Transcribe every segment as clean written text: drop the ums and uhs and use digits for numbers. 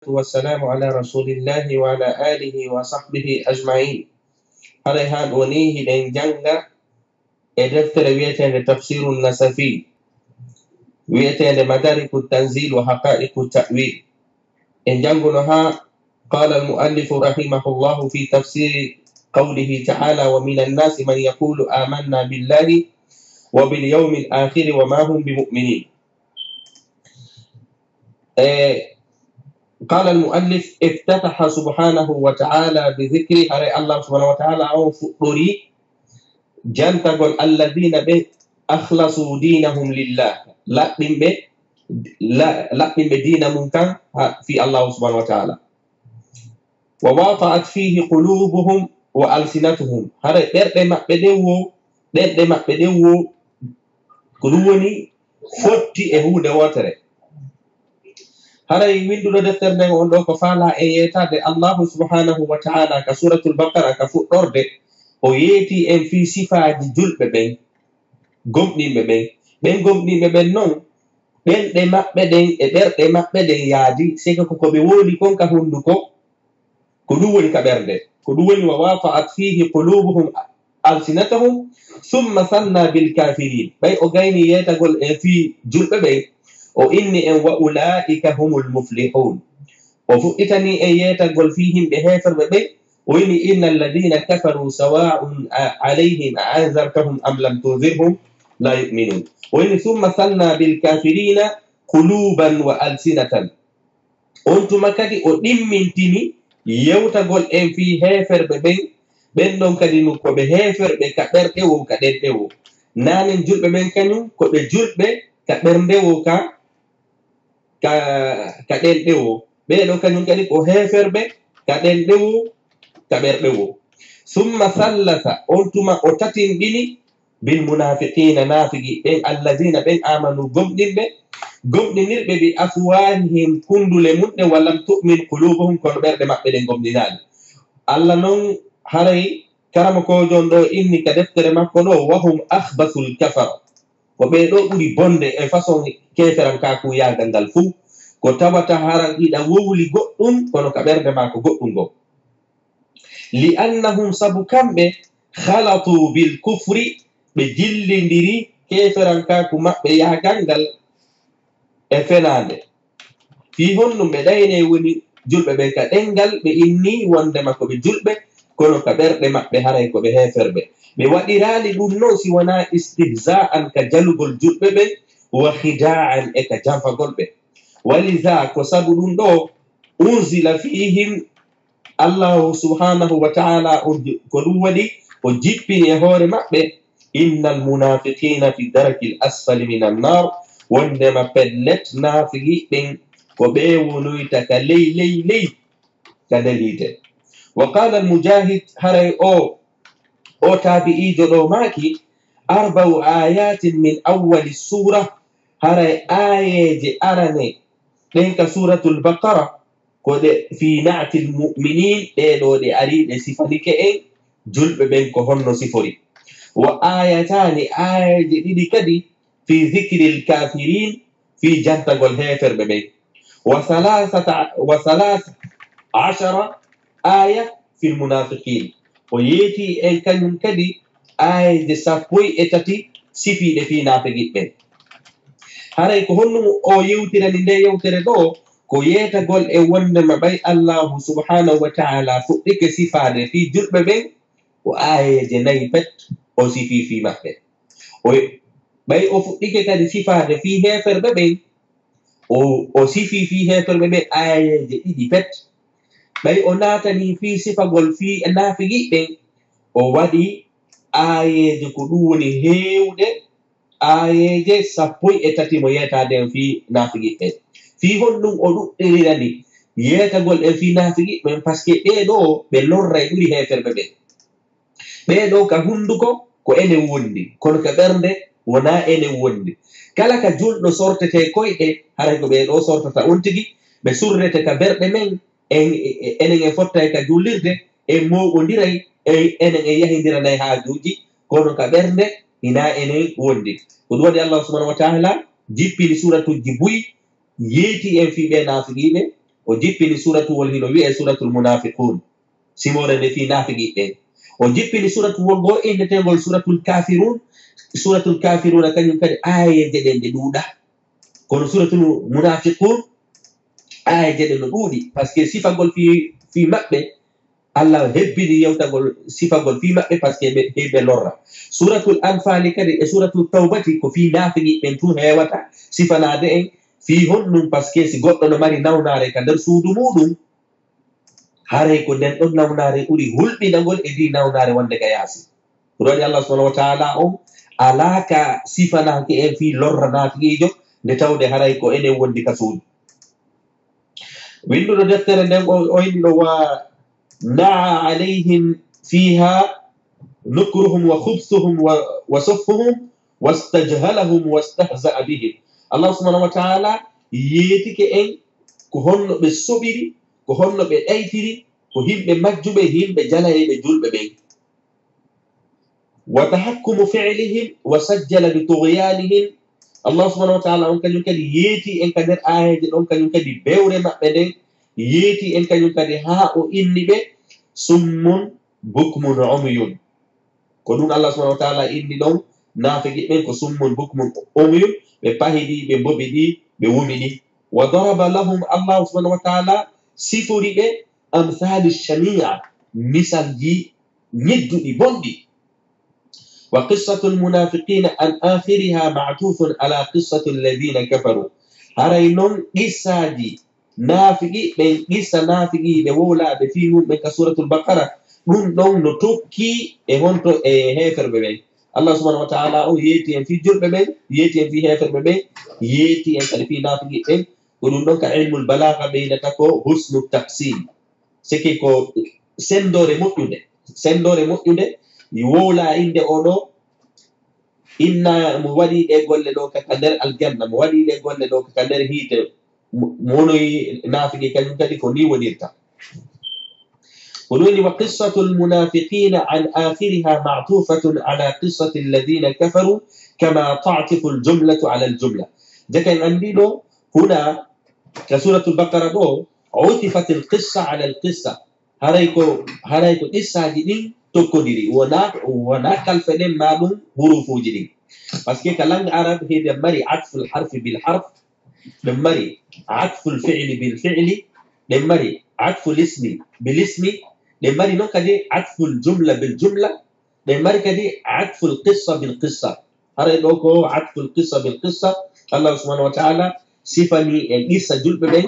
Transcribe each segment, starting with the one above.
والسلام على رسول الله وعلى آله وصحبه أجمعين. هذا هاد ونيه دين جنگا دفتر ويتين تفسير النسفي ويتين مدارك التنزيل وحقائق التأويل. إن جنگنها قال المؤلف رحمه الله في تفسير قوله تعالى ومن الناس من يقول آمنا بالله وباليوم الآخر وما هم بمؤمنين. قال المؤلف افتتح سبحانه وتعالى بذكر الله سبحانه وتعالى أو فطري جنتقل الذين أخلصوا دينهم لله لا دين ممكن في الله سبحانه وتعالى ووافعت فيه قلوبهم وألسنتهم هذا ما بدو كلوني فوتي إهود واتره هذا يويندو دفتر nden on do ko fala e yetade Allah subhanahu wa ta'ala ka suratul baqara ka fuddorde o yeti en fi sifaji julbe ben gomdimbe ben gomdimbe ben non belde mabbe den e berde mabbe den yaadi sey ko be woli kon ka hunduko ko dum woni ka berde ko dum woni wa wafa'at fihi qulubuhum alsinatahum thumma sanna bil kafirin bay o gayni yetagol e fi julbe ben o inni en wa ulaika humul muflihun o fuɗɗitani e yetagol fi himɓe heferɓe ɓe o inni inna alladina kafaru sawa'un alayhim a'anzartahum am lam tunzirhum la yu'minun o inni thumma sanna bil kafirina quluban wa alsinatan on tuma kadi o ɗimmintini yewtagol en fi heferɓe ɓen ɗon kadi nu koɓe heferɓe ka ɓerɗewo ka ɗenɗewo nanen julɓe ɓen kañum koɓe julɓe ka ɓerndewo ka ɗenɗewo ɓeɗo kañum kadi ko heferɓe ka ɗenɗewo ka ɓerɗewo summa sallasa on tuma o tatinɗini bil munafiqina nafigi ɓen alladina ɓen amanu gomɗinirɓe bi afwahihim kundule mumɗe walam tu'min qulubuhum kono ɓerɗe maɓɓe ɗen gomɗinali Allah noon haray karama kojon ɗo inni ka deftere makko ɗo wahum akhbasul kafara ko ɓeɗo ɓuri bonde e façon keferan kaku yagal ngal fuu ko tawata hara ɗiɗa wowli goɗɗum kono ka ɓerde ma ko goɗɗum go li annahum sabu kamɓe khalatu bil kufri ɓe jillidiri keferan kaku maɓɓe yagal ngal e fenande fi honnum ɓe ɗayne woni julɓe ɓen ka ɗengal ɓe inni wondema ko ɓe julɓe kono ka ɓerɗe maɓɓe haray ko ɓe heferɓe ɓe waɗirali ɗum noon si wona istihza'an ka jalugol julɓe ɓen wa khida'an e ka janfagol ɓe waliza ko sabu ɗum ɗo unzila fihim allahu subhanahu wa ta'ala ko ɗum waɗi o jippini e hoore maɓɓe innal munafiqina fi daraki l asfali min annar wondema pellet nafigi ɓen ko ɓe wonoyta ka ley ka nder hiite wa qala al mujahid haray o tabi'ijo ɗo maki arba'u ayatin min awwali sura haray ayeje arane ɗen ka suratul baqara ko ɗe fi na'til mu'minin ɗeɗo ɗe ari ɗe sifanike en julɓe ɓen ko honno sifori wa ayatani ayeje ɗiɗi kadi fi dhikril kafirin fi jantagol heferɓe ɓen wa salas ashara aya fi lmunafiqin o yeeti en kañum kadi ayeje 13 sifiɗe fi nafigiɓɓen haray ko honnumo o yewtirani nde yewtere ɗo ko yeetagol e wondema ɓay allahu subhanahu wa ta'ala fuɗɗike sifade fi julɓe ɓen ko ayeje 4 pet o sifi fi maɓɓe ɓay o fuɗɗike kadi sifade fi heferɓe ɓen o sifi fi heferɓe ɓen ayeje 2 pet ɓay o natani fi sifagol fi nafigiɓɓen o waɗi ayeje ko ɗum woni hewɗe ayeje 13 mo yetade fi nafigiɓɓen fi honɗum o ɗuɗɗirirani yetagol en fi nafigiɓɓen par ce que ɓeɗo ɓe lorray ɓuri heferɓe ɓen ɓeɗo ka hunduko ko enen wondi kono ka ɓernde wona enen wondi kala ka julɗo sortete koyɗe haray ko ɓeɗo sortata on tigi ɓe surrete ka berɗe men enen e fottay ka jullirde en moɓodiray enen e yahidiranay haajuji kono ka ɓernde hina enen wondi ko ɗum waɗi Allah subhanahu wa ta'ala jippini suratuji buyi yeeti en fi ɓe nafigiɓe o jippini suratu wol hino wi'e suratul munafiqun simore nde fi nafigiɓe o jippini suratu wol go indetengol suratul kafirun suratul kafiruna kañum kadi ayaje ɗen ɗe ɗuuɗa kono suratul munafiqun ayaje ɗen no ɗuuɗi par ce que sifagol fi maɓɓe Allah hebbini yewtagol sifagol fi maɓɓe par ce que ɓe lorra suratul anfali kadi e suratul tawbati ko fi nafigiɓen tun hewata sifanade en fi honnum par ce que si goɗɗo no mari nawnare ka nder suudu muɗum haray ko nden ɗon nawnare ɓuri hulɓinagol e ndi nawnare wonde ka yaasi ɗum waɗi Allah subhanahu wa taala on alaka sifanake en fi lorra nafigijo nde tawde haray ko enen wondi ka suudu winduɗo deftere nden o yinɗo wa naa alayhim fiha nukruhum wa khubsuhum wa soffuhum wastajhalahum wastahza'a bihim Allah subhanahu wa taala yeetike en ko honno ɓe soɓiri ko honno ɓe ɗaytiri ko himɓe majjuɓe himɓe jalayeɓe julɓe ɓen wa tahakkumu fi'lihim wa sajjala bi tughyanihim Allah subhanahu wa taala on kañum kadi yeeti en ka nder ayaji ɗon kañum kadi bewre maɓɓe nden yeeti en kañum kadi haa o inni ɓe summun bukmun umyun ko ɗum Allah subhanahu wa taala inni ɗon naafigi ɓen ko summun bukmun umyun ɓe pahiɗi ɓe mboɓiɗi ɓe wumiɗi wa daraba lahum Allah subhanahu wa taala sifori ɓe amsali shamia misalji ñedduɗi bonɗi wa qissatu almunafiqina an akhiriha ma'tufun ala qissati alladhina kafaru haray noon qissaji naafigi ɓen qissa naafigiɓe wowlaɓe fi mumɓen ka suratul baqara ɗum ɗon no tokki e honto e heferɓe ɓen Allah subhanahu wa taala o yeeti en fi julɓe ɓen yeeti en fi heferɓe ɓen yeeti en kadi fi naafigi ɓen ko ɗum ɗon ka ilmul balaga ɓeynata ko husnu taqsim siki ko sendore moƴƴude wowla inde oɗo inna mo waɗi ɗe golle ɗo kaka nder aljanna mo waɗi ɗe golle ɗo kaka nder hiite monoyi naafigi kañum kadi ko ni wonirta ko ɗum wa qissatu almunafiqina an akhiriha ma'tufatun ala qissati alladhina kafaru kama ta'tifu aljumlatu ala aljumla jaka en andi ɗo huna ka suratul baqara ɗo utifat alqissa ala alqissa haray ko qissaji ɗin tokkodiri wona kalfe ɗen ma ɗum hurufuji ɗin par ce que ka langue arabe heɓe mari atfu lharfi bilharf ɗen mari atfu lfi'li bilfi'li ɗen mari atfu lismi bilismi ɗen mari noon kadi atfu ljumla biljumla ɗen mari kadi atfu lqissa bilqissa haray ɗo ko atfu lqissa bilqissa Allah subhanahu wa taala sifani en qissa julɓe ɓen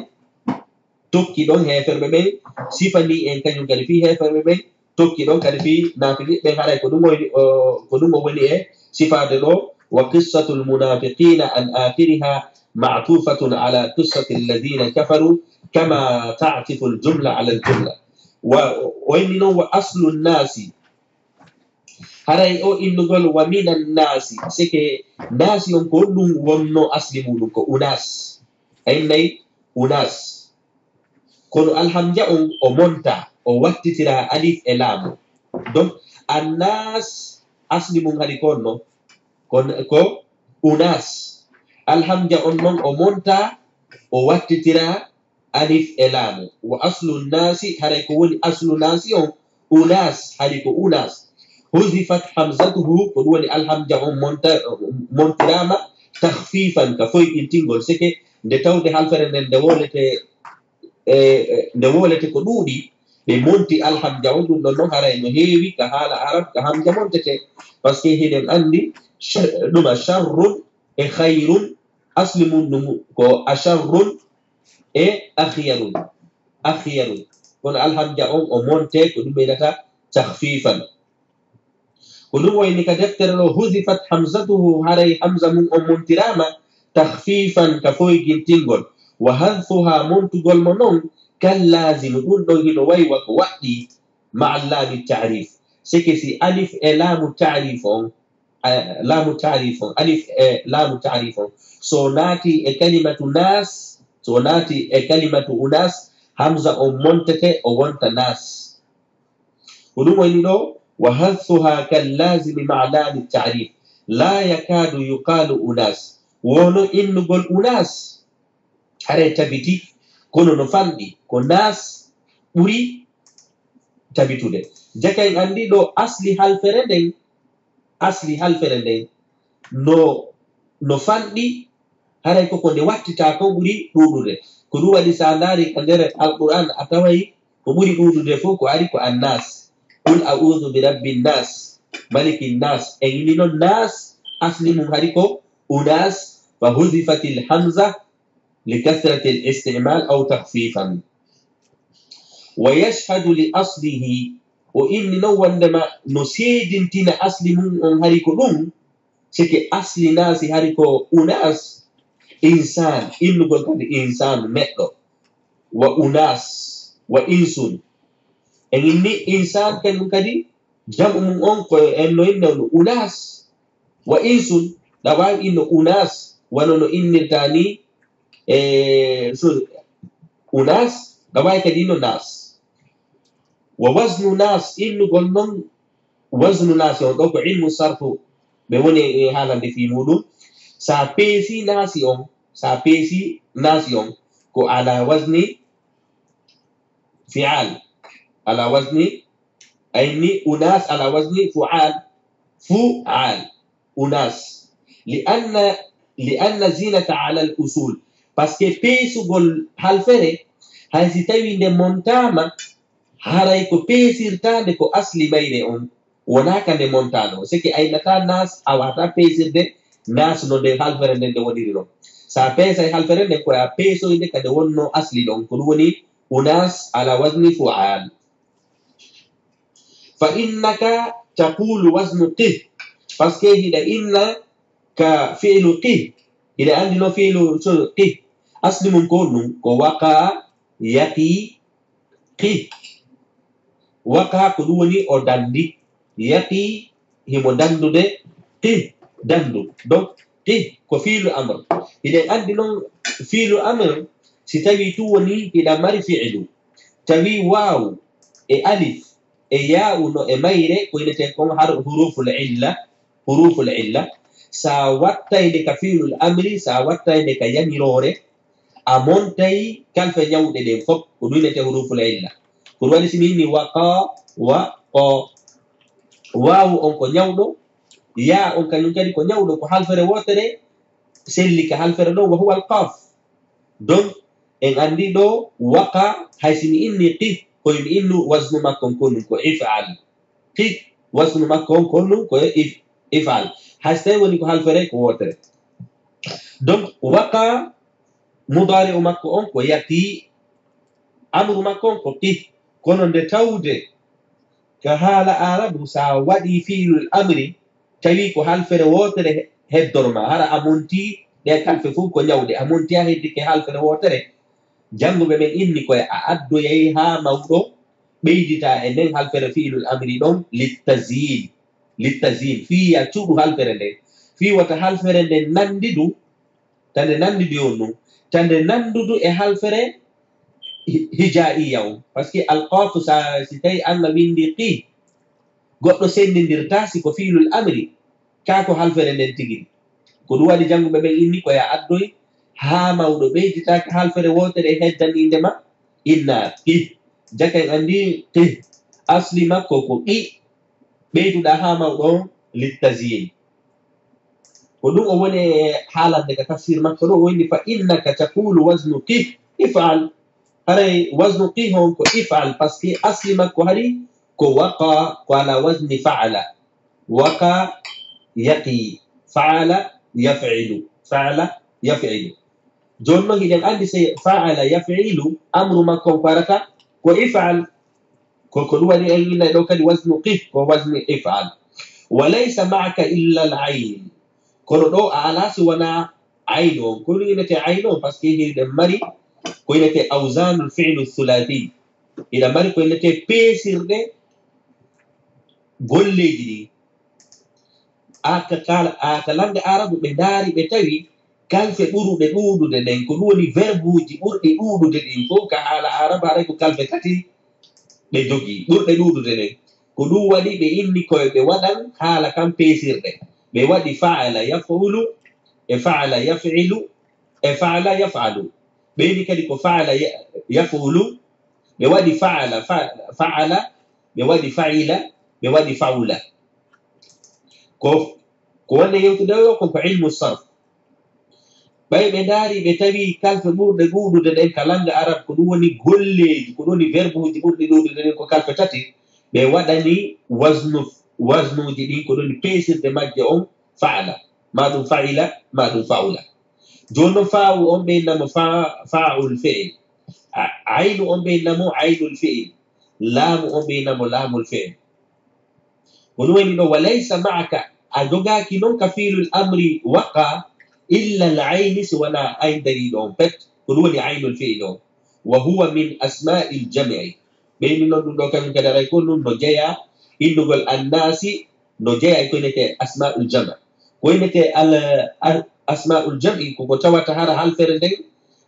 tokki ɗon heferɓe ɓen sifani en kañum kadi fi heferɓe ɓen tokki ɗon kadi fi nafigiɓɓen haɗay ko ɗum o woni e sifade ɗo wa qissatu lmunafiqina an akhiriha ma'tufatun ala qissati alladhina kafaru kama ta'tifu aljumla ala aljumla wa wayni noon wa aslu nnasi haray o innugol wa min annasi sike nasi on ko ɗum wonno asli muɗum ko unas aynayi unas kono alhamja on o monta o wattitira alif e laamu donc annas asli mum hadi konno ko unas alhamja on noon o monta o wattitira alif e laamu wa aslu nnasi haray ko woni aslu nasi on unas hadi ko unas huzifat hamzatuhu ko ɗum woni alhamja on montirama tahfifan ka foyɗintingol sike nde tawde halfere nden nde wolete ko ɗuuɗi ɓe monti alhamja on ɗum ɗon noon haray no heewi ka haala arab ka hamja montete par ce que hiɗen anndi ɗuma charrun e hayrun asli mum ɗum ko acharrun e ahyarun kono alhamja on o monte ko ɗum ɓeydata tahfifan ko ɗum wayni ka deftere ɗo husifat hamzatuhu haray hamza mum on montirama tahfifan ka foygintingol wa hadfuha montugol mo noon kallazimu ɗum ɗon hiɗo waywa ko waɗɗi ma'a laami ta'rif sike si alif e laamu ta'rif on alif e laamu ta'rif on so naati e kalimatu nas so naati e kalimatu unas hamza on montete o wonta nas ko ɗum wayni ɗo wa hadfuha kallazimi ma'a laami ta'rif la yakadu yuqalu unas wono innugol unas haray tabiti kono no fanɗi ko nas ɓuri tabitude. Jaka en andi ɗo asli halfere nden no fanɗi haray koko nde wattita kon ɓuri ɗuɗude. Ko ɗum waɗi sa ndaari ka nder alquran a tawayi ko ɓuri ɗuɗude fof ko ari ko annas. Qul a'udhu bi rabbin nas malikin nas. En ini noon nas asli mum hari ko unas fa huzifatil hamza li kathrati al istimal aw takhfifan. Wa yashhadu li aslihi o inni noon wondema no seedintina asli mum on hari ko ɗum sike asli nasi hari ko unas insan innugol kadi insan neɗɗo wa unas wa insun en inni insan kañum kadi jamu mum on ko en no inne no unas wa insun ɗa wawi inno unas wano no innirta ni so unas ɗa wawi kadi inno nas wa wasnu nas innugol noon wasnu nas on ɗo ko ilmu sarfu ɓe woni e haalande fi muɗum sa peesi nasi on ko ala wasni fi'al ala wasni ayni unas ala wasni fu'al unas li'anna zinata ala al usul parce que peesugol halfere hay si tawi nde montama haray ko peesirtande ko asli mayre on wonaka nde montano sike aynata nas a wata peesirde nas no nde halfere nde nde woniri ɗon sa peesay halfere nde koya peesoyde kade wonno asli ɗon ko ɗum woni unas ala wasni fu'al. Fa innaka taqulu wasnu qih parce que hiɗa inna ka fi'lu qih hiɗa andi no fi'lu qih asli mum ko ɗum ko waqa yaqi qih waqa ko ɗum woni o dandi yaqi himo dandude qih dandu donc qih ko fi'lu amr hiɗen andi noon fi'lu amr si tawi tu woni hiɗa mari fi'lu tawi waw e alif e ya'u no e mayre ko inete kon har huruful illa sa wattayde ka fi'lul amri sa wattayde ka yamirore a montay kalfe nyawɗe ɗen fof ko ɗum inete huruful illa ko ɗum waɗi simi ni waqa wa qa wawu on ko nyawɗo ya on kañum kadi ko nyawɗo ko halfere wotere selli ka halfere ɗo wa huwa al qaf donc en andi ɗo waqa hay simi inni qih koymi innu wasnu makko konum ko if'al qih wasnu makko konum ko if'al hay so tawi woni ko halfere ko wotere donc waqa mudari o makko on ko yaqi amru makko on ko qih kono nde tawde ka haala arabu sa waɗi fi'lul amri tawi ko halfere wotere heddorma hara a monti ɗe kalfe fof ko nyawɗe a monti a heddike halfere wotere jannguɓe men inni koye a addoyay ha mawɗo ɓeydita e nden halfere fi'lul amri ɗon littazin fiya cuuɗu halfere nden fi wata halfere nden nandidu tande nandidu on ɗum tande nandudu e halfere hijaiya on par ce que alqafu sa si tawi Allah windi qih goɗɗo sendidirta si ko fi'lul amri ka ko halfere nden tigiri ko ɗum waɗi jannguɓe ɓen inni koye addoy ha mawɗo ɓeyditaka halfere wotere heddanindema inna qih jaka en andi qih asli makko ko qi ɓeyduɗa ha mawɗo littazin ko ɗum o woni haalande ka tafsir makko ɗo o windi fa innaka taqulu wasnu qih if'al haray wasnu qih on ko if'al par ce que asli makko hari ko waqa ko ala wasni fa'ala waqa yaqi fa'ala yaf'ilu joni noon hiɗen andi se fa'ala yaf'ilu amru makko ko arata ko if'al ko ɗum waɗi en inna ɗo kadi wasnu qih ko wasni if'al wa laysa ma'aka illa al ayn kono ɗo a ala si wona ayn on ko ɗum inete ayn on par ce que hiɗen mari ko inete awsanul fi'lu thulathi hiɗen mari ko inete peesirɗe golleji ɗi aka lande arabu ɓe ndaari ɓe tawi kalfe ɓuruɗe ɗuuɗude nden ko ɗum woni verbe uji ɓurɗi ɗuuɗude ɗin fof ka haala arabu haray ko kalfe tati ɓe jogii ɓurɗe ɗuuɗude nden ko ɗum waɗi ɓe inni koye ɓe waɗan haala kam peesirɗe ɓe waɗi fa'ala yaf'ulu e fa'ala yaf'ilu e fa'ala yaf'alu ɓeyni kadi ko faala yafulu ɓe waɗi faala ɓe waɗi faila ɓe waɗi faula ko wonde yewtude o ko ilmu sarf ɓay ɓe ndaari ɓe tawi kalfe ɓurɗe ɗuuɗude ɗen ka langa arab ko ɗum woni golleji ko ɗum woni verbe uji ɓurɗi ɗuuɗude ɗen ko kalfe tati ɓe waɗani wasnuji ɗin ko ɗum woni peesirde majje on faala ma ɗum faila ma ɗum faula joni noon faawu on ɓeynamo faul fe'el aynu on ɓeynamo aynul fe'el laamu on ɓeynamo laamul fe'el ko ɗum woni ɗo walaysa maaka a jogaaki noon ka fiilul amri waqa illa al ayni si wona ayn dariɗo on pet ko ɗum woni aynul fe'el on wa huwa min asma'il jam'i ɓeyni noon ɗum ɗo kañum kadi aray ko ɗum no jeeya innugol annasi no jeeya ko inete asma'ul jama ko inete asma'ul jam'i koko tawata hara halfere nden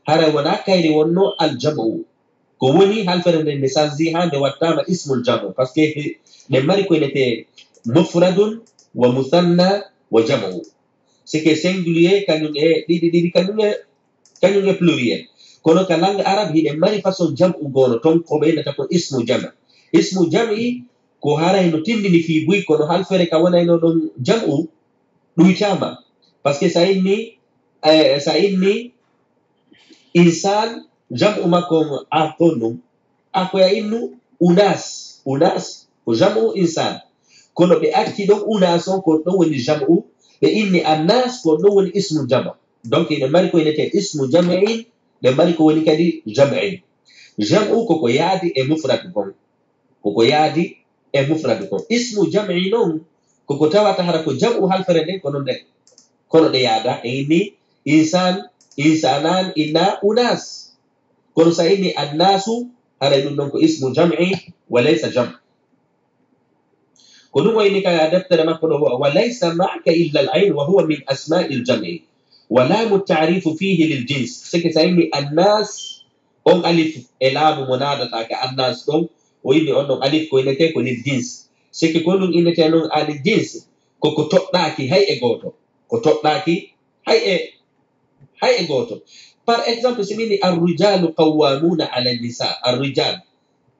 hara wona kayre wonno aljamu ko woni halfere nden nde sanzi ha nde wattama ismul jamu par ce que ɗe mari ko inete mufradun wa musanna wa jamu c'est que singulier kañum e ɗiɗi kañum e pluriel kono ka langue arabe hiɗe mari façon jam'u gono ton ko ɓeynata ko ismu jam'i ko haray no tindini fi buy kono halfere ka wonayno ɗon jam'u ɗuytama par ce que sa inni insan jam'u makko a tonɗum akoya innu unas ko jam'u insan kono ɓe acci ɗon unas on ko ɗon woni jam'u ɓe inni annas ko ɗon woni ismu jama donc ɓe mari ko inete ismu jam'in ɓe mari ko woni kadi jam'in jam'u koko yaadi e mufrad kon ismu jam'i noon koko tawata hara ko jam'u halfere nden kono ɗe yaada e inni insan insanan inna unas kono sa inni annasu haray ɗum ɗon ko ismu jam'i walaysa jam' ko ɗum wayni ka deftere makko ɗo walaysa ma'aka illa al ayn wa huwa min asma'il jam'i wa lamu ta'rifu fihi lil jins sike sa inni annas on alif e laamu mo nadatake annas ɗon o inni on ɗon alif ko inete ko lil jins sike ko ɗum innete noon alil jins koko toɗɗaki hay e goto ko toɗɗaki hay e goto par exemple si mini arrijalu qawwamuna ala nisa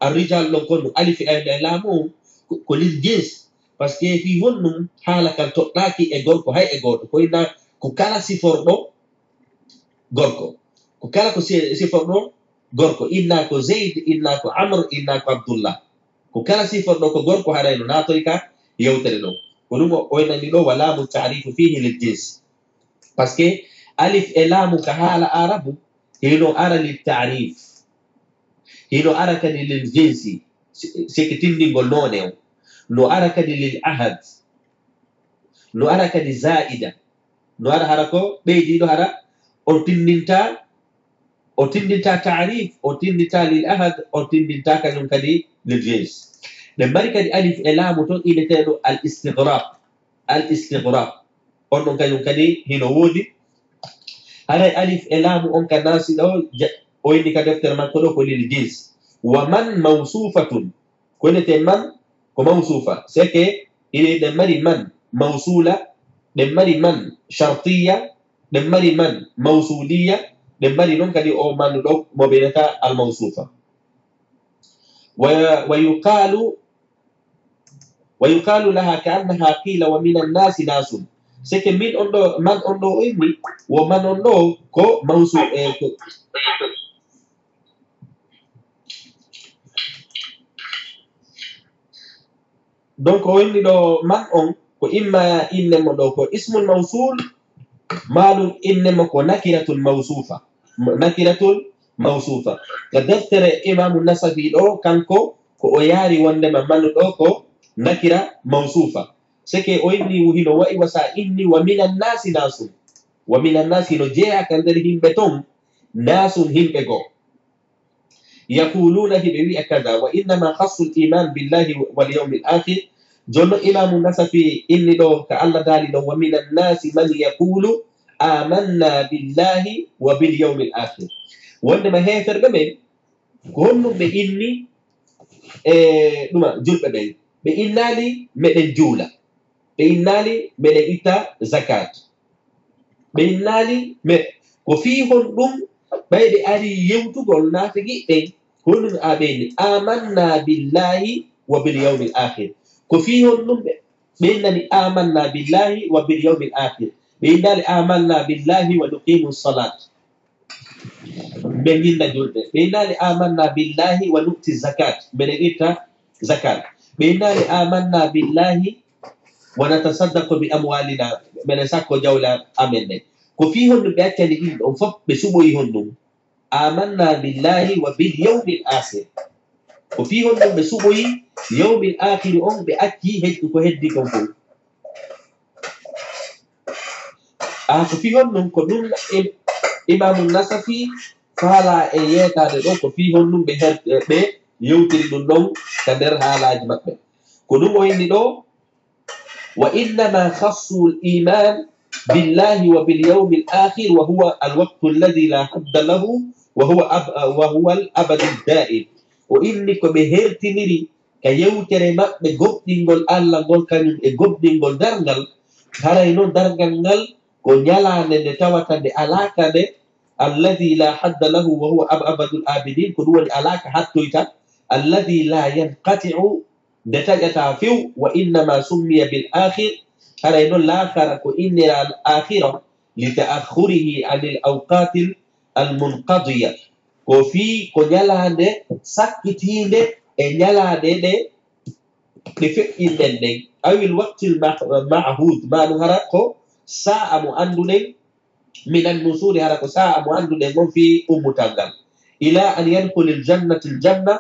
arrijal ɗon kon ɗum alif e laamu ko lil jins par ce que fi honɗum haala kan toɗɗaki e gorko hay e goto ko inna ko kala siforɗo gorko ko kala ko siforɗo gorko inna ko zeyd inna ko amr inna ko abdoullah ko kala siforɗo ko gorko harayno natoy ka yewtere ɗo ko ɗum o oynani ɗo wa laamu ta'rifu fihi lil jins par ce que alif e laamu ka haala arabu hino ara lil ta'rif hino ara kadi lil jinsi siki tindingol none o no ara kadi lil ahad no ara kadi zaida no ara hara ko ɓeydiɗo hara o tindinta ta'rif o tindinta lil ahad o tindinta kañum kadi lil jins ɓe mari kadi alif e laamu toon ineteɗo al istighraq on ɗon kañum kadi hino woodi haray alif e laamu on ka nasi ɗo o yinni ka deftere makko ɗo ko lil jins wa man mawsufatun ko inete man ko mawsufa c'est que ɗe mari man mawsula ɗe mari man shartiya ɗe mari man mawsuliya ɗe mari noon kadi o man ɗo mo ɓeynata al mawsufa wa yuqalu laha ka annaha qila wa min annasi nasun c'est que min on ɗo man on ɗo o inni wo man on ɗo ko mawsul donc o inni ɗo man on ko imma innemo ɗo ko ismul mawsul maɗum innemo ko nakiratul mawsufa ka deftere imamu nasafi ɗo kanko ko o yaari wondema manu ɗo ko nakira mawsufa c'est que o inni hino wa'i wasa inni wa minan nasi nasun wa minan nasi no jeeya ka nder himɓe ton nasun himɓe goo yaquluna hiɓe wi'a kada wa innama khassu l iman billahi wal yawmi l akhir jonno imamu nasafi inni ɗo ka allah daali ɗo wa minan nasi man yaqulu amanna billahi wa bil yawmi l akhir wondema heferɓe ɓen ko honnum ɓe inni e ɗuma julɓe ɓen ɓe innali meɗen juula ɓe innali meɗen itta zakat ɓe innali ko fi hon ɗum ɓayɓe ari yewtugol naafigiɓɓe honɗum aɓeni amanna billahi wa bil yawmi l akhir ko fi honɗum ɓe nani amanna billahi wa bil yawmi l akhir ɓe indali amanna billahi wa nuqimu salat ɓe ginda julde ɓe indali amanna billahi wa nu'ti zakat mbeɗe itta zakat ɓe indali amanna billahi wa natasaddaqu bi amwalina mbeɗe sakko jawla amen ɗe ko fi honɗum ɓe accani ɗin ɗon fof ɓe suɓoyi honɗum amanna billahi wa bil yawmi l akhir ko fi honɗum ɓe suɓoyi yawmi l akhir on ɓe acci heddi ko heddi kon fof ko fi honɗum ko ɗum imamu nasafi faala e yeetade ɗo ko fi honɗum ɓe yewtiri ɗum ɗon ka nder haalaji maɓɓe ko ɗum o inni ɗo wa innama khassu l iman billahi wa bil yawmi l akhir wa huwa alwaqtu alladi la hadda lahu wa huwa al abadu da'im o inni ko ɓe hertiniri ka yewtere maɓɓe goɗɗingol allah ngol kañum e goɗɗingol darngal haray noon darngal ngal ko ñalande nde tawata nde alaka nde alladi la hadda lahu wa huwa abadul abidin ko ɗum woni alaka hattoyta alladi la yanqatiu nde taƴata few wa innama summiya bil akhir haray noon laakara ko innira al akhira li ta'akhurihi an il awqatil al munqadiya ko fii ko ñalande sakkitinde e ñalade ɗe feƴƴinɗen ɗen awil waqtil mahud maɗum hara ko sa'a mo anduɗen minan nusuri hara ko sa'a mo anduɗen on fi ummutal ngal ila an yadkhulu ljannati ljanna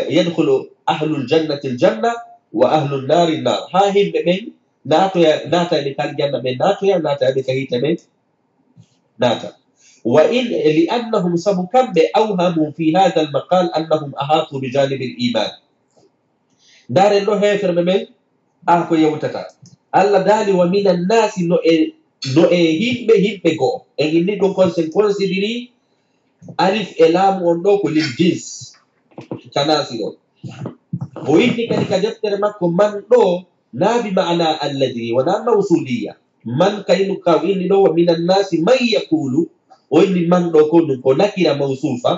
yadkhulu ahlu ljannati ljanna wa ahlu nnari nnar ha himɓe ɓen naataɓe kal janna ɓen naatoya naataɓe ka hite ɓen naata wa in liannahum sabu kamɓe awhamu fi hada almaqal annahum ahatu bijanibi l iman ndaren ɗo heferɓe ɓen ko yewtata allah daali wa min annasi no e himɓe go'o en inni ɗum considiri alif e laamu on ɗo ko lil jins kanasi on o inni kadi ka deftere makko man ɗo naabi ma'ana alladi wona mawsuliya man kaynu kaw inni ɗo wa min annasi man yaqulu o inni man ɗo ko ɗum ko nakira mawsufa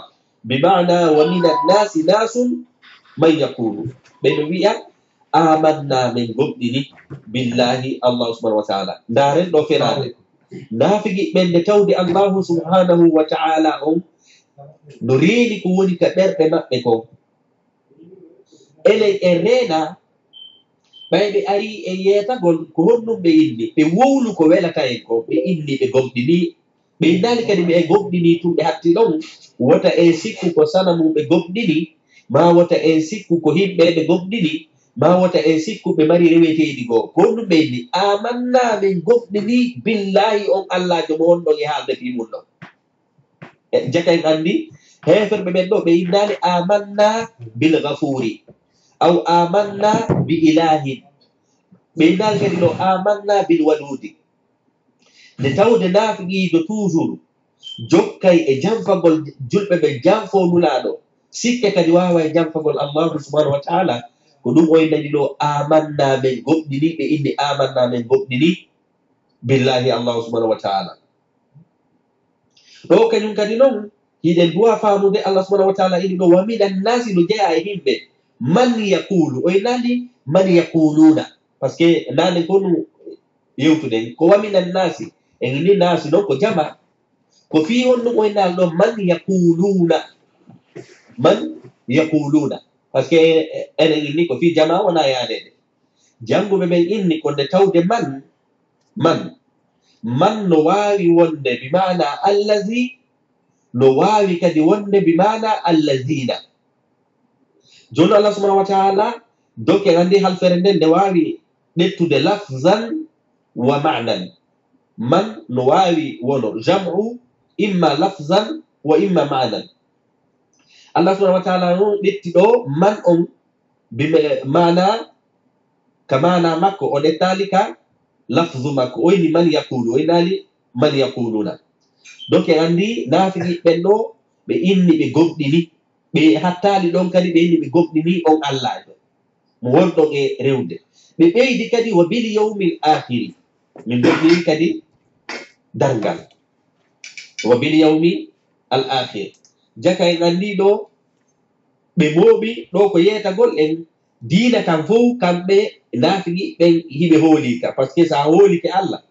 bi mana wa min annasi nasun man yaqulu ɓe no wi'a amanna min goɗɗini billahi allahu subhanahu wa taala ndaren ɗo ferade naafigi ɓende tawde allahu subhanahu wa taala on no reeni ko woni ka ɓerɗe maɓɓe ko enen e reena ɓayɓe ari e yeetagol ko honɗum ɓe inni ɓe wowlu ko welata en ko ɓe inni ɓe gomɗini ɓe innani kadi ɓe gomɗini tumɓe hatti ɗon wota en sikku ko sana mum ɓe gomɗini ma wota en sikku ko himɓe ɓe gomɗini ma wota en sikku ɓe mari reweteɗi goo ko honɗum ɓe inni amanna min gomɗini billahi on allah jomo wonɗon e haalde fimum ɗon jaka en andi heferɓe ɓen ɗo ɓe innani amanna bil gafuri aw amanna bi ilahin ɓe innani kadi ɗo amanna bil wadudi nde tawde naafiqiijo toujours jokkay e janfagol julɓe ɓe janfonulaɗo sikke kadi wawa e janfagol allahu subhanahu wa taala ko ɗum o innani ɗo amanna men goɗɗini ɓe inni amanna men goɗɗini billahi allahu subhanahu wa taala ɗo kañum kadi noon hiɗen duwa faamude allah subhanahu wa taala inni ɗo wa min annasi no jeeya e himɓe man yaqulu o innani man yaquluna par ce que nane ko ɗum yewtuɗen ko wa min annasi en inni nasi noon ko jama ko fi honɗum o innal ɗo man yaquluna par ce que enen inni ko fi jama wona yaadede janguɓe ɓen inni ko nde tawde man no wawi wonde bi mana allazi no wawi kadi wonde bi mana allazina joni allah subhanahu wa taala dokke andi halfere nden nde wawi ɗettude lafzan wa manan man no wawi wono jam'u imma lafzan wa imma manan allah subhanahu wa taala noon ɗetti ɗo man on mana ka mana makko o ɗettali ka lafzu makko o yini man yaqulu o innali man yaquluna donc andi naafigi ɓen ɗo ɓe inni ɓe gomɗini ɓe hattali ɗon kadi ɓe inni ɓe gomɗini on allahjo mo wonɗon e rewde ɓe ɓeydi kadi wa bil yawmil akhiri min gomɗini kadi darngal wa bil yawmi al-akhir jaka en andi ɗo ɓe mooɓi ɗo ko yeetagol en diina kam fof kamɓe naafigi ɓen hiɓe hoolika par ce que so a hoolike Allah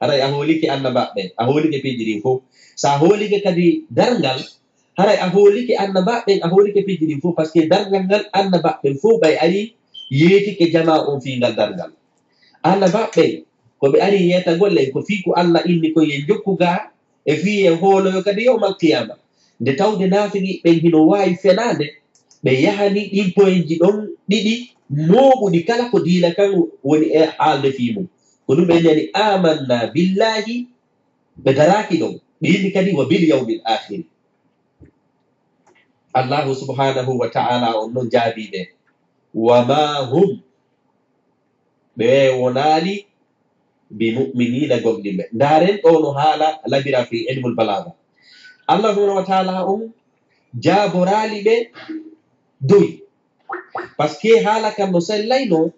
haray a hoolike annabaɓe a hoolike piiji ɗin fof so a hoolike kadi darngal haray a hoolike annabaɓen a hoolike piiji ɗin fof par ce que darngal ngal annabaɓen fof ɓay ari yeetike jama on fiingal darngal annabaɓen koɓe ari yeetagol en ko fii ko Allah inni ko yen jokkuga e fii en hooloyo kadi yowmal qiyama nde tawde naafigi ɓen hino waawi fenaande ɓe yahani ɗin poyeji ɗon ɗiɗi mooɓuɗi kala ko diina kan woni e haalde fii mum ko ɗum ɓe nani amanna billahi ɓe daraki ɗon ɓe yimmi kadi wa bil yawmil akhiri allahu subhanahu wa ta'ala on noon jaabiɓe wama hum ɓe wonaali bi mu'minina gomɗinɓe ndaren ɗo no haala labira fi ilmul balaga allah subhanahu wa ta'ala on jaaborali ɓe doy par ce que haala kam no sellayno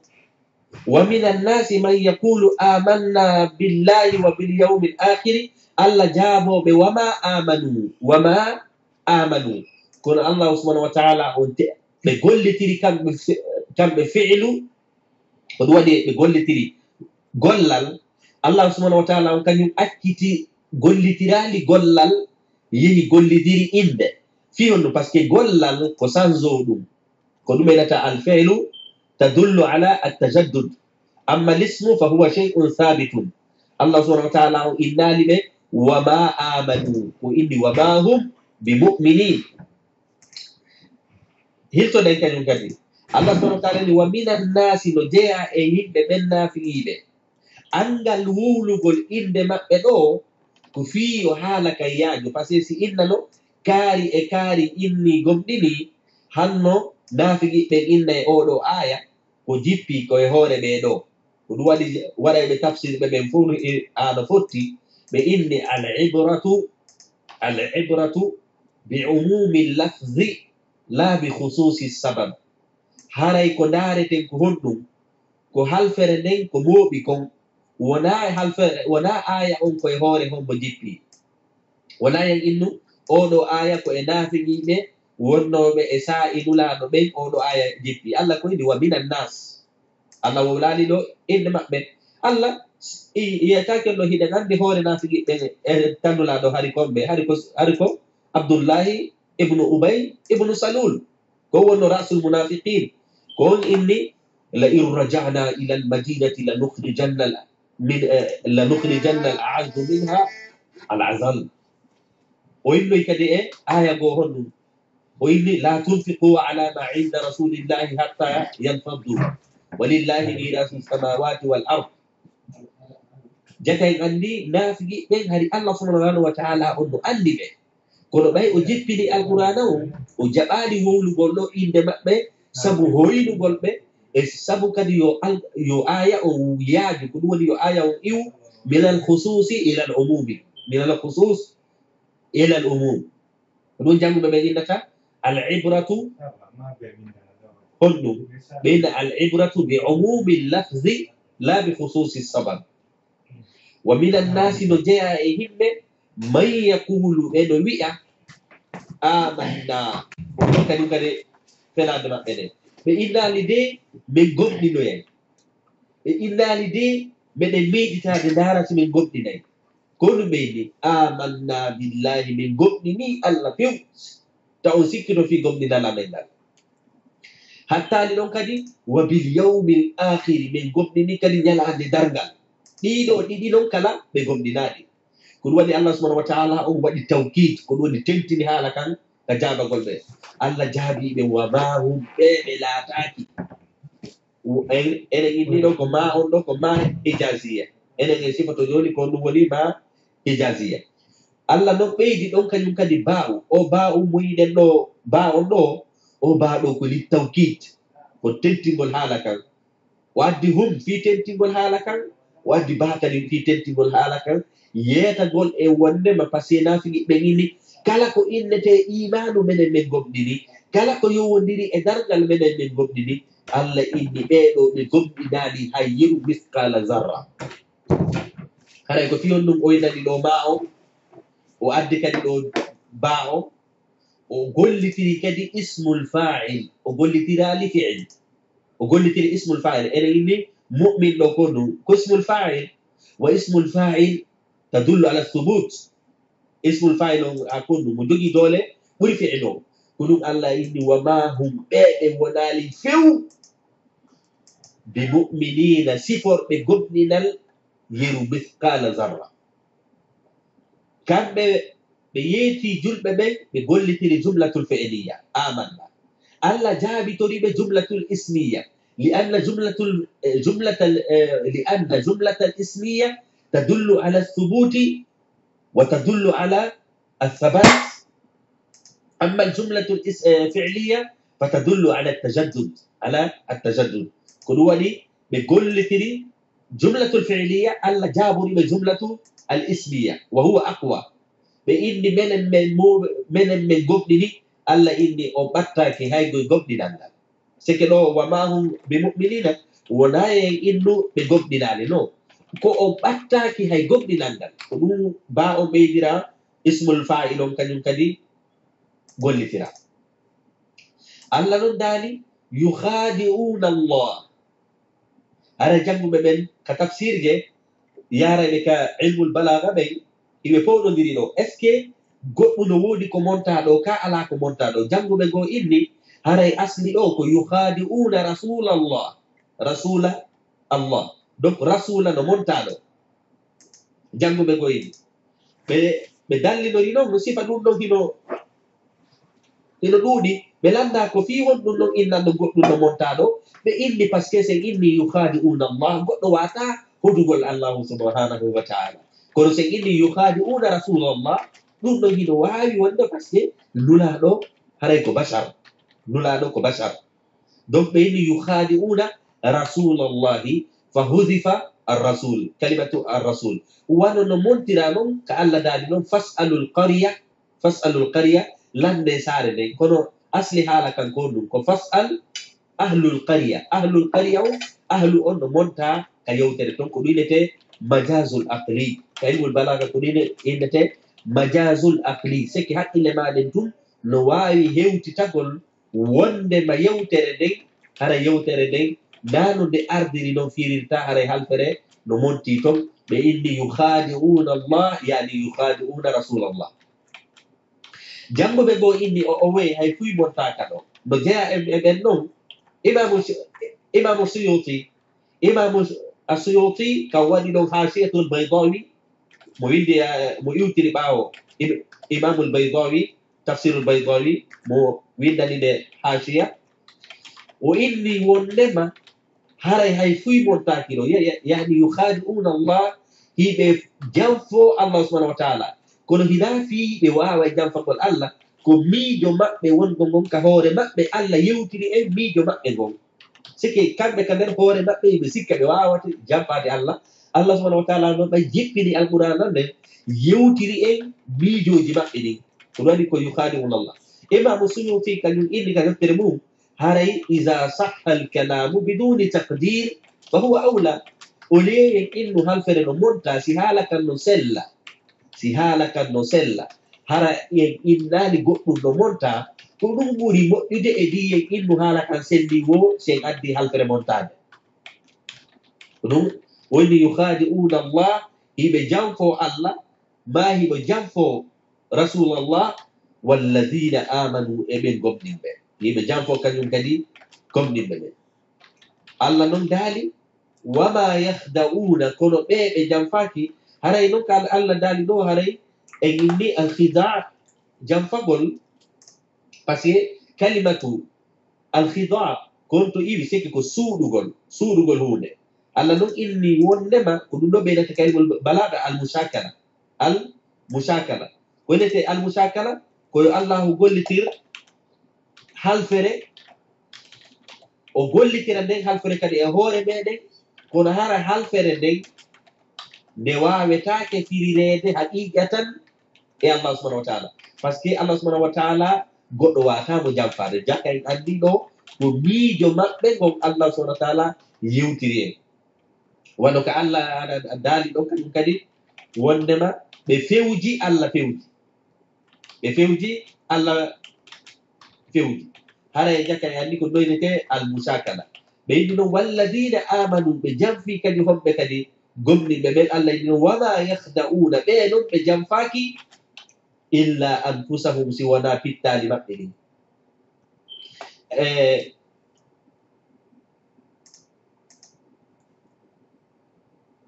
wa min annasi man yaqulu amanna billahi wa bil yawmil akhiri allah jaaboɓe wama amanu kono allah subhanahu wa ta'ala on ɓe gollitiri kamɓe fi'lu ko ɗum waɗi ɓe gollitiri gollal allah subhanahu wa ta'ala on kañum acciti gollitirali gollal yehi gollidiri inde fi honno par ce que gollal ko sanzo ɗum ko ɗum enata alfeilu tadullu ala altajaddud amma l'ismu fa huwa shay'un thabitun allah subhanahu wa ta'ala o innali ɓe wama amanu ko inni wama hum bi mu'minin hiltoɗen kañum kadi allah subhanahu wa ta'ala ni wa minan nasi no jeeya e yimɓe ɓen naafiyiɓe angal wuulugol inde maɓɓe ɗo ko fii o haala kay yaajo par ce que si innano kaari e kaari inni gomɗini hanno naafigiɓɓe inna e oɗo aya ko jippi koye hoore ɓe ɗo ko ɗum waɗi waɗayɓe tafsir ɓe ɓen fof no ano fotti ɓe inni al-ibratu bi umumi lafzi la bi khususi sabab haray ko ndaareten ko honɗum ko halfere nden ko mooɓi kon wona aya on koye hoore hombo jippi wona yen innu oɗo aya ko e naafigiɓe wonnoɓe e sa'inulaɗo ɓen oɗo aya jippi allah ko yiɗi wa minan nas allah wowlali ɗo inde maɓɓe allah yiyatake ɗo hiɗen andi hoore naafigiɓɓe e tannulaɗo hari konɓe hari ko abdoullahi ibnu ubay ibnu salul ko wonno rasul munafiqin ko on inni la in rajana ila almadinati lanukhrijanna al-a'azzu minha al-azal o innoy kadi e aya goo honɗum o inni la tunfiqu ala ma inda rasulillahi hatta yanfaddu walillahi mirasu samawati wal ard jaka en andi naafigi ɓen hari allah subhanahu wa ta'ala on no andi ɓe kono ɓay o jippini alqur'ana o jaɓali wowlugol ɗo inde maɓɓe sabu hoynugol ɓe e sabu kadi yo aya o yaaju ko ɗum woni yo aya o iw min al khususi ila al umumi min al khusus ila al umum ko ɗum jannguɓe ɓe innata al ibratu honɗum ɓeyna al ibratu bi umumi lafzi la bi khususi sabab wa min annasi no jeeya e yimɓe man yaqulu ɓe no wi'a amanna ɗon kadi kadi fenade maɓɓe ɗen ɓe innali de min gomɗinoyen ɓe innali de meɗen meɗitade darata min gomɗinayi ko ɗum ɓeyni amanna billahi min gomɗini allah few ta on sikkito fi gomɗinala men ngal hattali ɗon kadi wa bil yawmil akhiri min gomɗini kadi ñalande dargal ɗiɗo ɗiɗi ɗon kala ɓe gomɗinaɗi ko ɗum waɗi allah subhanahu wa ta'ala on waɗi tawkid ko ɗum woni tentini haala kan ka jaabagol ɓe allah jaabiɓe wa ma hum ɓe laataki enen inni ɗo ko ma on ɗo ko ma ijasiya enen e sifa to joni ko ɗum woni ma ijasiya allah noon ɓeydi ɗon kañum kadi ba'u o ba'u muyiɗen ɗo ba on ɗo o baɗo ko li tawkid ko tentingol haala kan o addi hum fi tentingol haala kan o addi ba kadi fi tentingol haala kan yeetagol e wondema par ce que naafigi ɓe inni kala ko innete imanu menen min gomɗini kala ko yowodiri e dargal menen min gomɗini allah inni ɓeɗo ɓe gomɗinali hay yeru miskala zarra haray ko fiyon ɗum oynani ɗo ma o addi kadi ɗo باء وقلت لي كدي اسم الفاعل وقلت لي فعل وقلت لي اسم الفاعل أنا إني مؤمن لو كنت اسم الفاعل واسم الفاعل تدل على الثبوت اسم الفاعل أكون مدوجي دولة ورفعله كنون الله إني وما هم بين ونالي فيو بمؤمنين سفر بقبننا يرو مثقال ذرة كان بيتي جلب بيقول لي جملة الفعلية آمنا الله جابي تريد جملة الاسمية لأن جملة الاسمية تدل على الثبوت وتدل على الثبات أما الجملة الفعلية فتدل على التجدد كنوالي بيقول لي جملة الفعلية الله جابني بجملة الاسمية وهو أقوى بإني من قبني الله إني أبتاكي هاي قبني لنا سكنو وما هم بمؤمنين وناي إنو بقبني لنا نو كو أبتاكي هاي قبني لنا كنو باو بيدرا اسم الفاعل كان كدي قل لي ترى الله نداني يخادعون الله هذا جنب من كتفسير جه يارا لك علم البلاغة بي إذا فوق نديرينو إسكي قد نودي كمونتادو كألا كمونتادو جنب بيقول إني هذا أصلي أوكو يخادعون رسول الله دونك رسول نمونتادو جنب بيقول إني بدل نورينو نسيفا نونو hino ɗuuɗi ɓe landa ko fi wonɗum ɗon innanɗo goɗɗum no montaɗo ɓe inni par ce que sen inni yukhadi'una Allah goɗɗo wata hodugol allahu subhanahu wa taala kono sen inni yukhadi'una rasulallah ɗum ɗon hino wawi wonde par ce que nulaɗo haray ko bashar donc ɓe inni yukhadi'una rasulallahi fa hudifa الرسول كلمة الرسول وانا نمونتنا نون كألا دالي نون فاسألوا القرية lande sare den kono asli hala kan ko dum ko fasal ahlul qarya ahlu on no monta ka yewtere ton ko dinete majazul aqli kaymul balaga ko dinete majazul aqli seki hakkile maden tum no wawi hewti tagol wonde ma yewtere den hara yewtere den nanu de ardiri non firirta hara halfere no monti ton be indi yukhadi'una Allah yani yukhadi'una Rasulullah jambo be go inni o way hay fuy montaka do no jeya e ben non imamu asuyuti ka wadi don hasiyatul baydawi mo windi mo yutiri bawo imamul baydawi tafsirul baydawi mo windani de hasiya o inni wonnema haray hay fuy montaki do yani yukhadi'una Allah hibe jamfo Allah subhanahu wa ta'ala kono hilafi ɓe wawa jamfagol Allah ko miijo maɓɓe wongo ngon ka hoore maɓɓe Allah yewtiri en miijo maɓɓe ngon sike kamɓe ka nder hoore maɓɓe ɓe sikka ɓe wawata jamfade Allah subhanahu wa taala noon ɓe jippini alqur'an on nden yewtiri en miijoji maɓɓe ɗin ko waɗi ko yukhadi'una Allah imamu suyuti kañum inni ka deftere mum haray iza sahha alkalamu biduni taqdir fa huwa awla o leyen innu halfere no monta si haala kan no sella hara yen innani goɗɗum no monta ko ɗum ɓuri moƴƴude e di yen innu haala kan selli wo sen addi halfere montade ɗum woni yukhadi'una Allah hiɓe janfo Allah ma hiɓe janfo rasulallah walladina amanu e ɓen gomɗinɓe hiɓe janfo kañum kadi gomɗinɓe ɓen Allah noon daali wama yahda'una kono ɓe janfaki haray noon ka Allah daali ɗo haray en inni alkhida' janfagol par ce que kalimatu alkhida' konto iwi seki ko suuɗugol hunde Allah noon inni wondema ko ɗum ɗo ɓeynata kalimol balaga almushakala ko wiyete almushakala koyo Allahu gollitir halfere o gollitira nden halfere kadi e hoore meɗen kono hara halfere nden nde wawetake firirede haqiqatan e Allah subhanahu wa ta'ala par ce que Allah subhanahu wa ta'ala goɗɗo watamo jamfade jakka en andi ɗo ko miijo maɓɓe gon Allah subhanahu wa ta'ala yewtiri en wano ko Allah daali ɗon kañum kadi wondema ɓe fewji Allah fewji بفوجي الله فوجي هذا يجاك يعني كل دوينك المشاكلة بينه والذين آمنوا بجنفي كدي هم بكدي قمني ببين الله إنه وما يخدعون بينهم بجنفاكي إلا أنفسهم سوانا في التالي مقتلين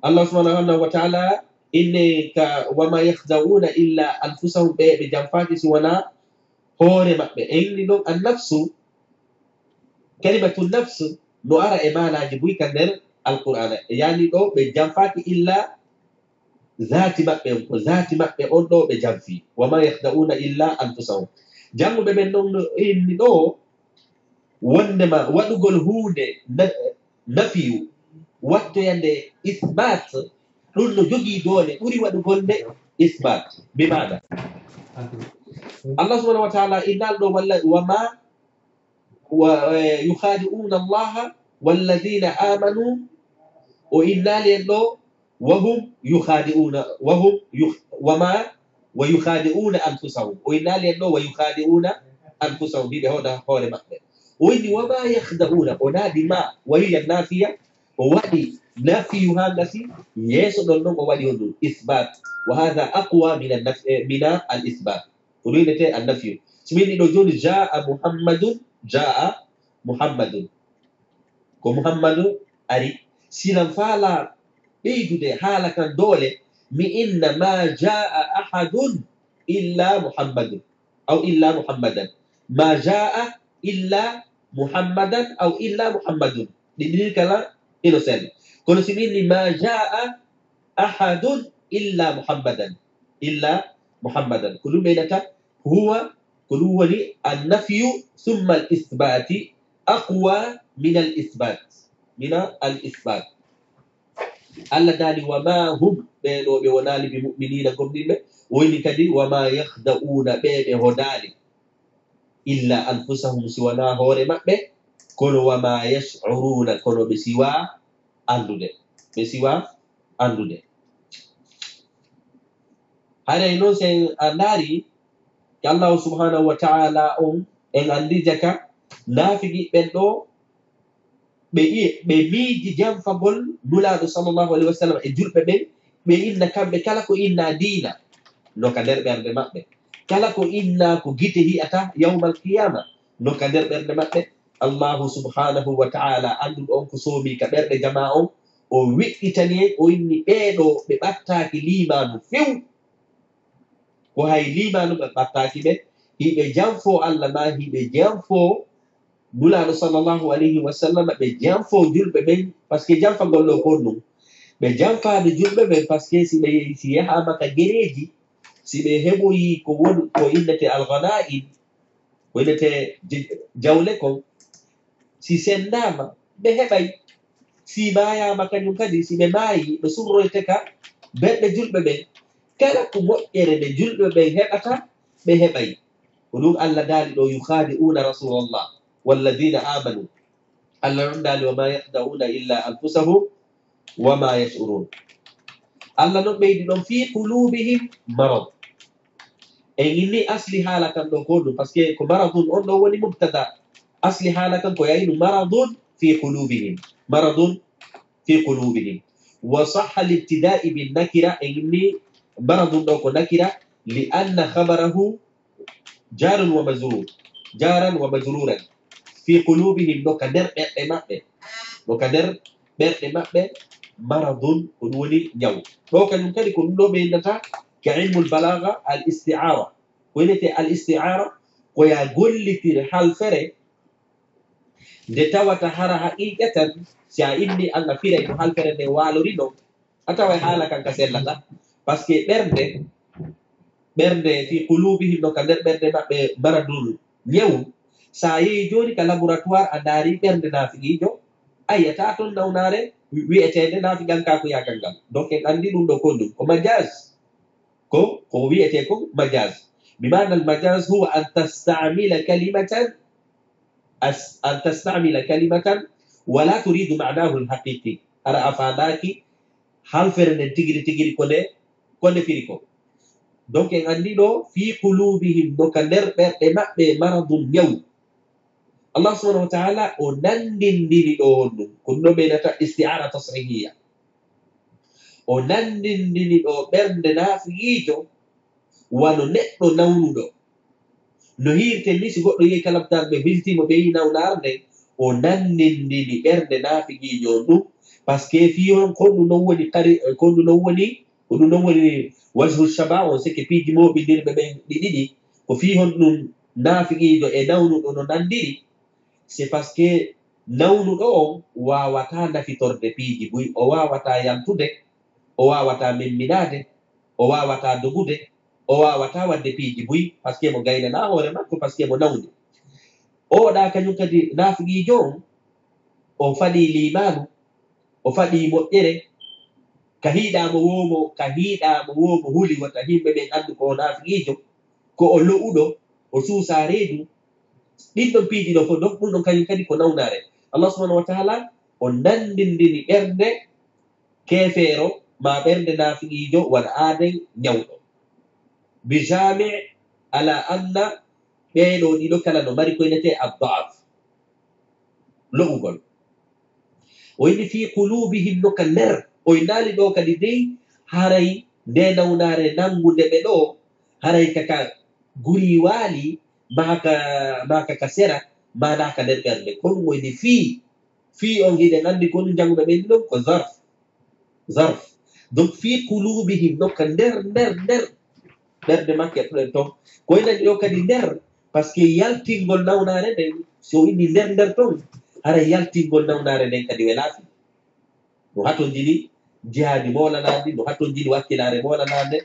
الله سبحانه وتعالى إنك وما يخدعون إلا أنفسهم بجنفاكي سوانا هوري مقبل إنه النفس كلمة النفس نؤرى إمانا جبوي كندر القرآن يعني لو بجنفاكي إلا ذات مقبل أنه بجنفي وما يخدعون إلا أنفسهم جنب بمنهم إنه وندما ودقل هود نفيو وقت يندي إثبات نونو جوجي دولي أوري ودقل إثبات بمعنى الله سبحانه وتعالى إنال وما ويخادعون الله والذين آمنوا وإنال له وهم يخادعون وما ويخادعون أنفسهم وإنال له ويخادعون أنفسهم دي هذا هو المعنى وإني وما يخدعون ونادي ما وهي النافية وودي نافي هذا يسوع دون وودي هذا إثبات وهذا أقوى من الإثبات ولينة النفي سميني نجون جاء محمد كمحمد أري سيلم فالا بيجود حالا كان دولة إن ما جاء أحد إلا محمد أو إلا محمدا ما جاء إلا محمدا أو إلا محمد دي كلام إنسان كل سميني ما جاء أحد إلا محمدا كل بينك هو النفي ثم الإثبات أقوى من الإثبات الله دالي وما هم بونالي بمؤمنين قبل وإن كدي وما يخدعون بهدالي إلا أنفسهم سوانا هوري مكبه كل وما يشعرون كل بسوا أندود هذا ينوسن أنداري الله سبحانه وتعالى إن عندي جكا نافقي بندو بميجي جام فقول نولا صلى الله عليه وسلم الجل بين بإن كم بكالكو إن دينا نو كدر بردمات كالكو إن كجيته أتا يوم القيامة نو كدر بردمات الله سبحانه وتعالى عنده أنك صومي كبر جماعه وويكتني وإني بيدو ببتاك ليمان فيو وهي ليمان ببتاك به هي جامفو الله ما هي جامفو Nula sallallahu alaihi wasallam be jamfo julbe ben parce que jamfa gollo konno be jamfa de julbe ben parce que si yaha maka gereji si be heboyi ko won ko illete al-ghanaim ko illete jawle ko si sendama be hebay si baya maka nyum kadi si be mayi be surroyte ka be julbe ben kala ko moƴƴere de julbe ben hebata be hebay ko dum Allah dali do yukhadi'una rasulullah والذين آمنوا الله عندنا وما يخدعون إلا أنفسهم وما يشعرون الله نبيد في قلوبهم مرض إني أصلي حالة نقول بس كي مرض أنه هو مبتدأ أصلي حالة كويين مرض في قلوبهم وصح الابتداء بالنكرة إني مرض نكرة لأن خبره جارا ومجرورا في قلوبهم نكدر بمأبه مرض كنولي نيو لو كان يمكن يكون له بينتا كعلم البلاغة الاستعارة وينتي الاستعارة ويقول لك حال فرق دتاوة تحرى حقيقة سيئني أن فرق حال فرق نوالو رينو أتوى حالة كان كسر لك بس كي برد في قلوبهم نكدر برد مرض نيو saya joni ka laboratoire andari bernde nafigi jo ayata ton nawnare wi'etede nafigan ka ko yakangal donc en andi dum do kondum ko majaz ko wi'ete ko majaz بمعنى المجاز هو أن تستعمل كلمة ولا تريد معناه الحقيقي أرى أفاداكي هل فرن تجري كونه فيريكو donc en andi ɗo fi qulubihim no ka nder ɓerɗe maɓɓe maradun nyawu. Allah subhanahu wa ta'ala o nandindiri ɗo honɗum ko ɗum ɗo ɓeynata isti'ara tasrihiya. O nandindini ɗo ɓernde naafiyiijo wano neɗɗo nawnuɗo no hirten ni si goɗɗo yehi kalabtar ɓe biltimo ɓe yi nawnar nde o nandindini ɓernde naafiyiijo on ɗum par ce que fiyon ko ɗum ɗon woni ko ɗum ɗon woni wajhu shaba on sike piiji moɓindirɓe ɓen ɗi ɗiɗi ko fi hon ɗum naafiyiijo e nawnuɗo no nandiri. c'est parce que nawnuɗo on wawata nafitorde piiji buy, o wawata yaltude, o wawata memminade, o wawata dogude, o wawata wadde piiji buy par ce que mo gaynana hoore makko par ce que mo nawni. oɗa kañum kadi naafiyiijo on o faɗi limanu, o faɗi moƴƴere, ka hiiɗamo woomo huli wata himɓe ɓen andu ko o naafiyiijo, ko o lo'uɗo, o suusa reedu, ɗin ɗon piiji ɗo fof donc ɗum ɗon kañum kadi ko nawnare. Allah subhanahu wa taala o nandindini ɓernde keefeero ma ɓernde naafiyiijo wona aaden ñawɗo bijami ala anna ɓeeɗo ɗiɗo kala no mari koynete addaaf lo'ugol. o inni fi qulubihim no ka nder o innaali ɗo kadi dey haray nde nawnare nanngude ɓe ɗo haray kaka guri waali maka ka sera manaka nder ɓernde ko ɗum o inni fi on hiɗen anndi ko ɗum jannguɓe ɓenni ɗon ko zarf donc fi qulubihim no ka nder ɓernde makke ɗuɗen toon ko innani ɗo kadi nder par ce que yaltingol nawnare nden so inni nder toon hara yaltingol nawnare nden kadi welaafi no haton jini jihaadi molanandi no haton jini wakkilare molanande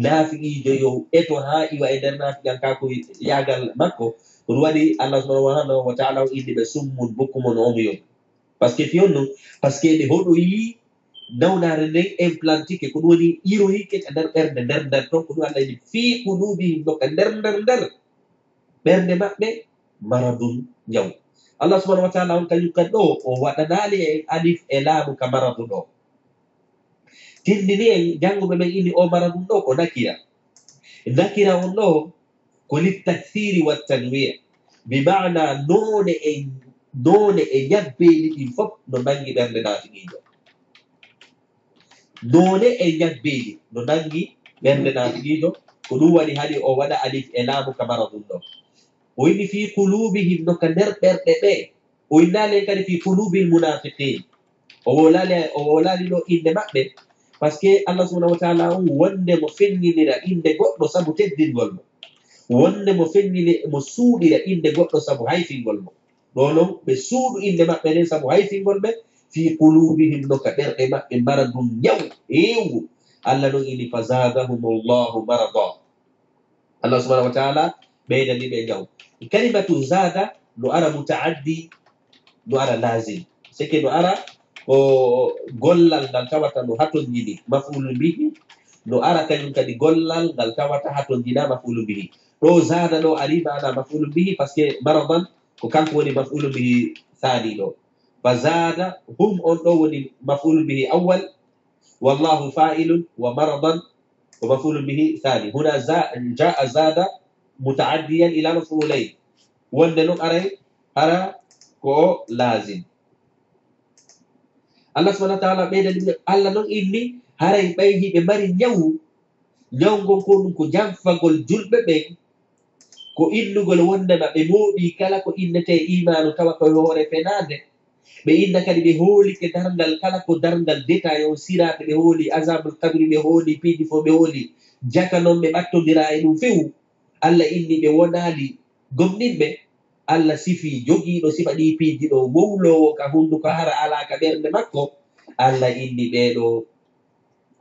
naafiijo yo eto ha iwa e nder naafigan kako yagal makko ko ɗum waɗi Allah subhanahu wa ta'ala o inni ɓe summun bukkumon omyon par ce que fiyon non par ce que ɓe hoɗoyi nawnare nden implantike ko ɗum woni iroyike ka nder ɓernde nder toon ko ɗum Allah inni fi qulubihim no ka nder ɓernde maɓɓe maradun ñaw. Allah subhanahu wa ta'ala on kañum kadi ɗo o waɗanali en alif e laamu ka maradu ɗo tindini en jannguɓe men inni o maradum ɗo ko nakira on ɗo ko littakthiri wattanwiya bi mana none e ñabbeeli ɗin fof no nangi ɓernde naafigiijo none e ñabbeeli no nangi ɓernde naafigiijo ko ɗum waɗi hadi o waɗa alif e laamu ka maradum ɗo o inni fi qulubihim no ka nder ɓerɗe ɓe o innali kadi fi qulubil munafiqin o wolali ɗo inde maɓɓe par ce que Allah subhanahu wa ta'ala on wonde mo fenninira inde goɗɗo sabu teddingol mo wonde mo fennini mo suuɗira inde goɗɗo sabu hayfingol mo ɗo noon ɓe suuɗu inde maɓɓe nden sabu hayfingol ɓe fi qulubihim no ka ɓerɗe maɓɓe maradum ñaw heewgu Allah ɗon ini fa zadahum llahu marada Allah subhanahu wa ta'ala ɓeydani ɓe ñaw. kalimatu zada no ara mutaaddi no ara lazim c'est que no ara o gollal ngal tawata no haton jini mafulu bihi no ara kañum kadi gollal ngal tawata haton jina mafulu bihi ɗo zada ɗo ari mana mafulu bihi par ce que maradan ko kanko woni mafulu bihi thani ɗo fa zada hum on ɗo woni mafulu bihi awwal wallahu fa'ilun wa maradan ko mafulu bihi thani huna jaa zada mutaaddiyan ila mafulayn wonde noon aray ara ko lazim. Allah subhanahu wa ta'ala ɓeydani Allah noon inni haray ɓay hiɓe mari ñawngol ko ɗum ko janfagol julɓe ɓen ko innugol wondema ɓe mooɗi kala ko innete imanu tawa koye hoore fenade ɓe inna kadi ɓe hoolike darngal kala ko darngal détail on siraɓe ɓe hooli asabul kabri ɓe hooli piiji fo ɓe hooli jaka noon ɓe ɓattodira e ɗum fewu Allah inni ɓe wonali gomninɓe Allah sifi jogiiɗo sifa ɗi piiji ɗo wowlowo ka hunduko hara alaka ɓernde makko Allah inni ɓeeɗo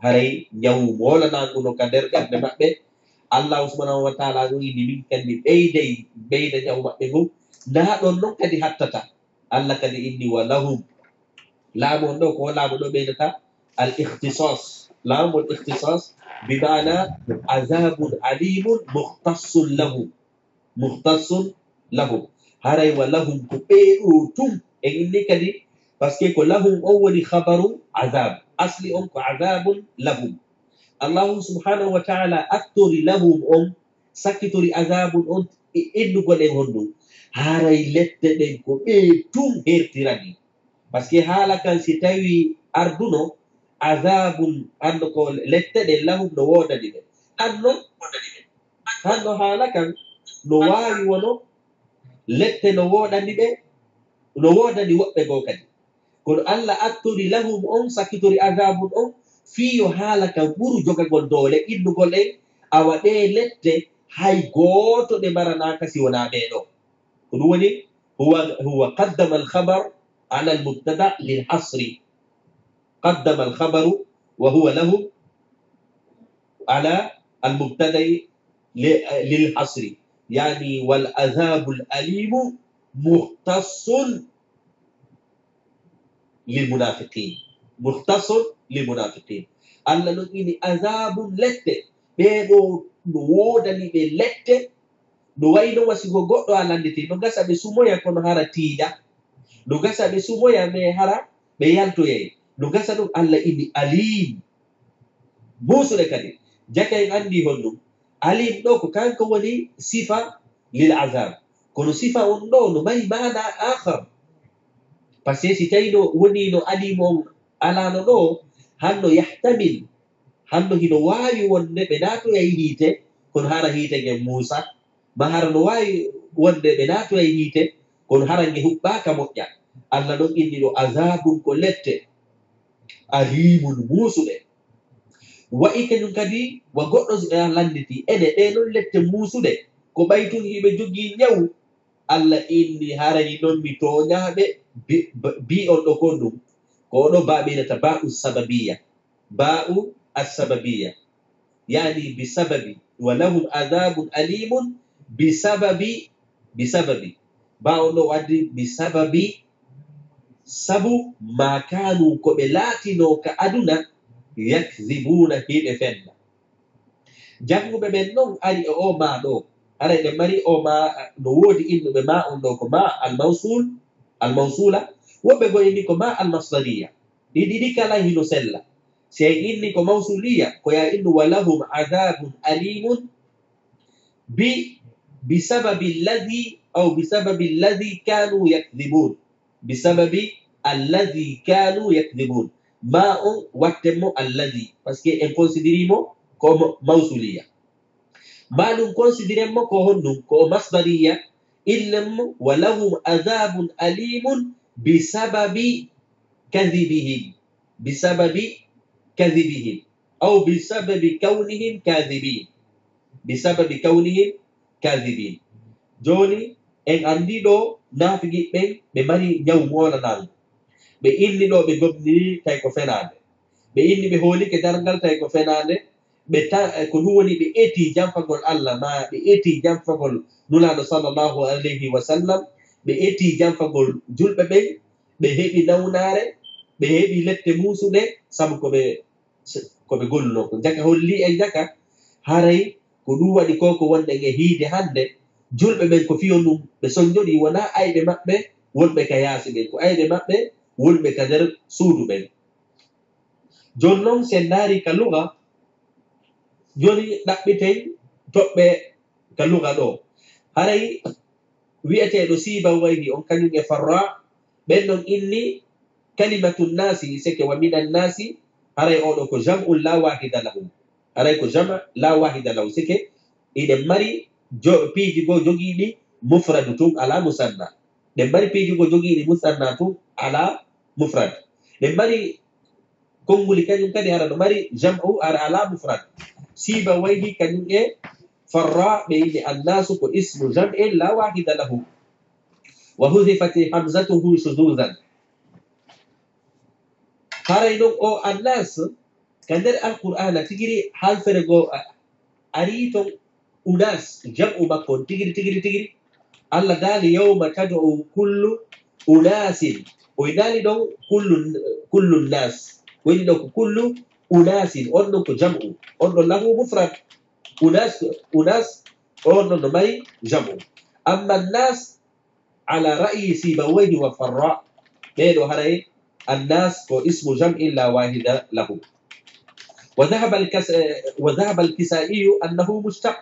haray ñawu molananguno ka nder ɓernde maɓɓe Allah subhanahu wa ta'ala ɗo inni min kandi ɓeyda ñawu maɓɓe ngu na ɗon noon kadi hattata Allah kadi inni wa lahum laamu on ɗo ko laamu ɗo ɓeydata al ikhtisas laamul ikhtisas bi mana azabun alimun muhtassun lahum haray wa lahum ko ɓeeɗo tum en inni kadi par ce que ko lahum on woni habaru azab asli on ko azabun lahum الله سبحانه وتعالى أكتر لهم سكتر عذاب إنو قد هندو هاراي لتدن كو توم هيرتراني باسكي حالا كان ستاوي أردنو عذاب أنو كو لتدن لهم نوادا دي أنو حالا كان نواي ونو lette no woɗani ɓe no woɗani woɓɓe goo kadi kono allah attori lahum on sakkitori azabun on fiyo haala kan ɓuru jogagol doole innugol en a waɗe lette hay gooto ɗe maranaka si wona ɓeɗo ko ɗum woni huwa qaddama alkhabar ala almubtada lilhasri qaddama alkhabaru wa huwa lahum ala almubtadai lilhasri يعني والعذاب الأليم مختص للمنافقين مختص للمنافقين الله نقول عذاب لت بيدو نودني بلت نوينو وسيغو غدو alanditi no gasa be sumoya kono hara tiida no gasa be sumoya me hara be yantoye no gasa dum Allah inni alim busure kadi jakay andi hondum alim ɗo ko kanko woni sifa lil azab kono sifa on ɗo no mari mana akhar par ce que si tawi no woni no alim on alano ɗo hanno yahtamil hanno hino wawi wonde ɓe natoyay hiite kono hara hiite nge Musa ma hara no wawi wonde ɓe natoyay hiite kono hara nge huɓɓaka moƴƴa Allah ɗon inni ɗo azabum ko lette alimun musuɗe wa'i kañum kadi wa goɗɗo landiti ene ɗeɗon lette muusuɗe ko ɓaytun hiɓe jogii ñawu Allah inni harani noon mi toñaɓe bi on ɗo ko ɗum ko oɗo baɓinata ba'u sababiya ba'u assababiya yani bisababi wa lahum adabun alimun bisababi ba on ɗo waddi bisababi sabu ma kanu ko ɓe laatino ka aduna yakzibuna hiɓe fenna janguɓe ɓen noon ari e o ma ɗo ara ɓe mari o ma no woodi innuɓe ma on ɗo ko ma almawsula woɓɓe go inni ko ma almasdariya ɗiɗi kala hino sella si inni ko mawsuliya ko ya innu walahum adabun alimun bisababi alladhi aw bisababi alladhi kanu yakdibun bisababi alladhi kanu yakdibun ma on wattemo alladhi par ce que en considérimo ko mawsuliya ma ɗum considéremo ko honɗum ko masdariya illemmo wa lahum adabun alimun bisababi kadhibihim aw bisababi kawnihim kadhibin joni en andi ɗo naafigiɓɓen ɓe mari ñaw molanango ɓe inni ɗo ɓe gomniri tawi ko fenade ɓe inni ɓe hoolike dargal tawi ko fenade ko ɗum woni ɓe eti jamfagol Allah ma ɓe eti jamfagol nulaɗo sallllahu alayhi wa sallam ɓe eti jamfagol julɓe ɓen ɓe heɓi nawnare ɓe heɓi lette musuɗe sabu koɓe golluno ko jaka holli en jaka haray ko ɗum waɗi ko wonɗe e hiide hande julɓe ɓen ko fiyon ɗum ɓe soñjoɗi wona ayɓe maɓɓe wonɓe ka yaasi ɓen ko ayɓe maɓɓe wonɓe ka nder suudu ɓen joni noon sen daari ka luga joni ɗaɓɓiten toɓɓe ka luga ɗo haray wi'eteɗo siban wayhi on kañum e farra ɓen ɗon inni kalimatu nnasi seke wa minan nasi haray oɗo ko jam'un la wahida lahu haray ko jama la wahida lahu seke iɗen mari piiji goo jogiiɗi mufradu tun ala musanna ɗen mari piiji goo jogiiɗi musanna tun ala mufrad ɗen mari konnguli kañum kadi hara no mari jam'u ara ala mufrad siba wayhi kañum e farra ɓe inni annasu ko ismu jam'in la wahida lahu wa hudifati hamzatuhu shuduzan haray ɗon o annas ka nder alqur'ana tigiri halfere goo ari ton unas jam'u makko tigiri Allah daali yawma tad'u kullu unasin o daali ɗon kullu nas woni ɗo ko kullu unasin on ɗon ko jam'u on ɗon lahu mufrad unas on ɗon no mari jam'u amma nas ala ra'yi sibawayhi wa farra ɓeɗo haray annas ko ismu jam'in la wahida lahu وذهب الكسائي أنه مشتق.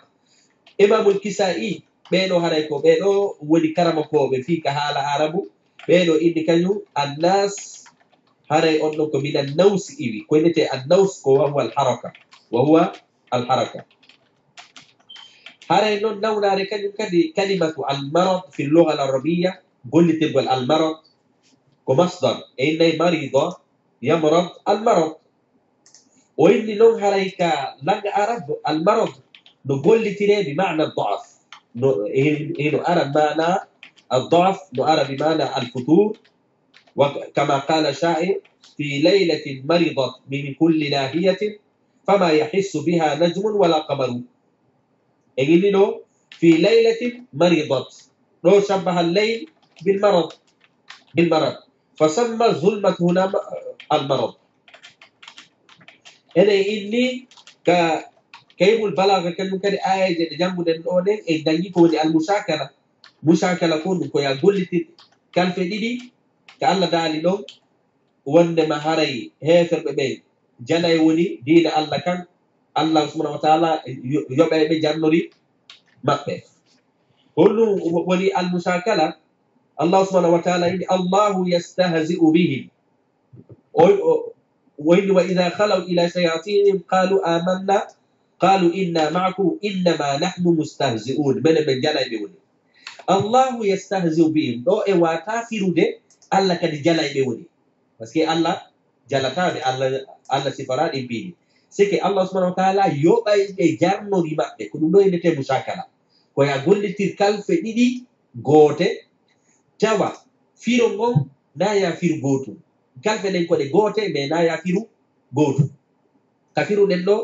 إمام الكسائي بينو هريكو بينو ولي كرمكو بفيك هالا عربو بينو إني كانوا الناس هري أنكم من النوس إيوي كوينتي النوس وهو الحركة هري نونا ركانيو كلمة المرض في اللغة العربية قلت تقول المرض كمصدر إني مريضة يمرض المرض وإني لون هريكا لن عرب المرض نقول لتري بمعنى الضعف إنه أرى بمعنى الضعف نرى بمعنى الفتور وكما قال شاعر في ليلة مرضت من كل ناهية فما يحس بها نجم ولا قمر إنه في ليلة مرضت لو شبه الليل بالمرض فسمى الظلمة هنا المرض. أنا إني كيف البلاغة كانوا كان آية جنب الأولين إداني كوني المشاكلة كون كويا قلت كان في دي كألا دالي لهم وند مهاري هيفر ببين جنا يوني دين الله كان الله سبحانه وتعالى يبقى بجنوري مكة كله ولي المشاكلة الله سبحانه وتعالى إن الله يستهزئ بهم وإذا خلوا إلى شياطينهم قالوا آمنا قالوا إنا معكم إنما نحن مستهزئون من جلا يبوني الله يستهزئ بهم دو واتافر دي الله كد جلا يبوني بس كي الله جلا تابي الله سفرات يبيني سكي الله سبحانه وتعالى يوبا يجارنو ريما كنو دو ينتي مشاكلة كويا قول تلكال فديدي غوتي توا فيرو ngom naya firu gotu kalfe len ko de gote me naya firu gotu kafiru den do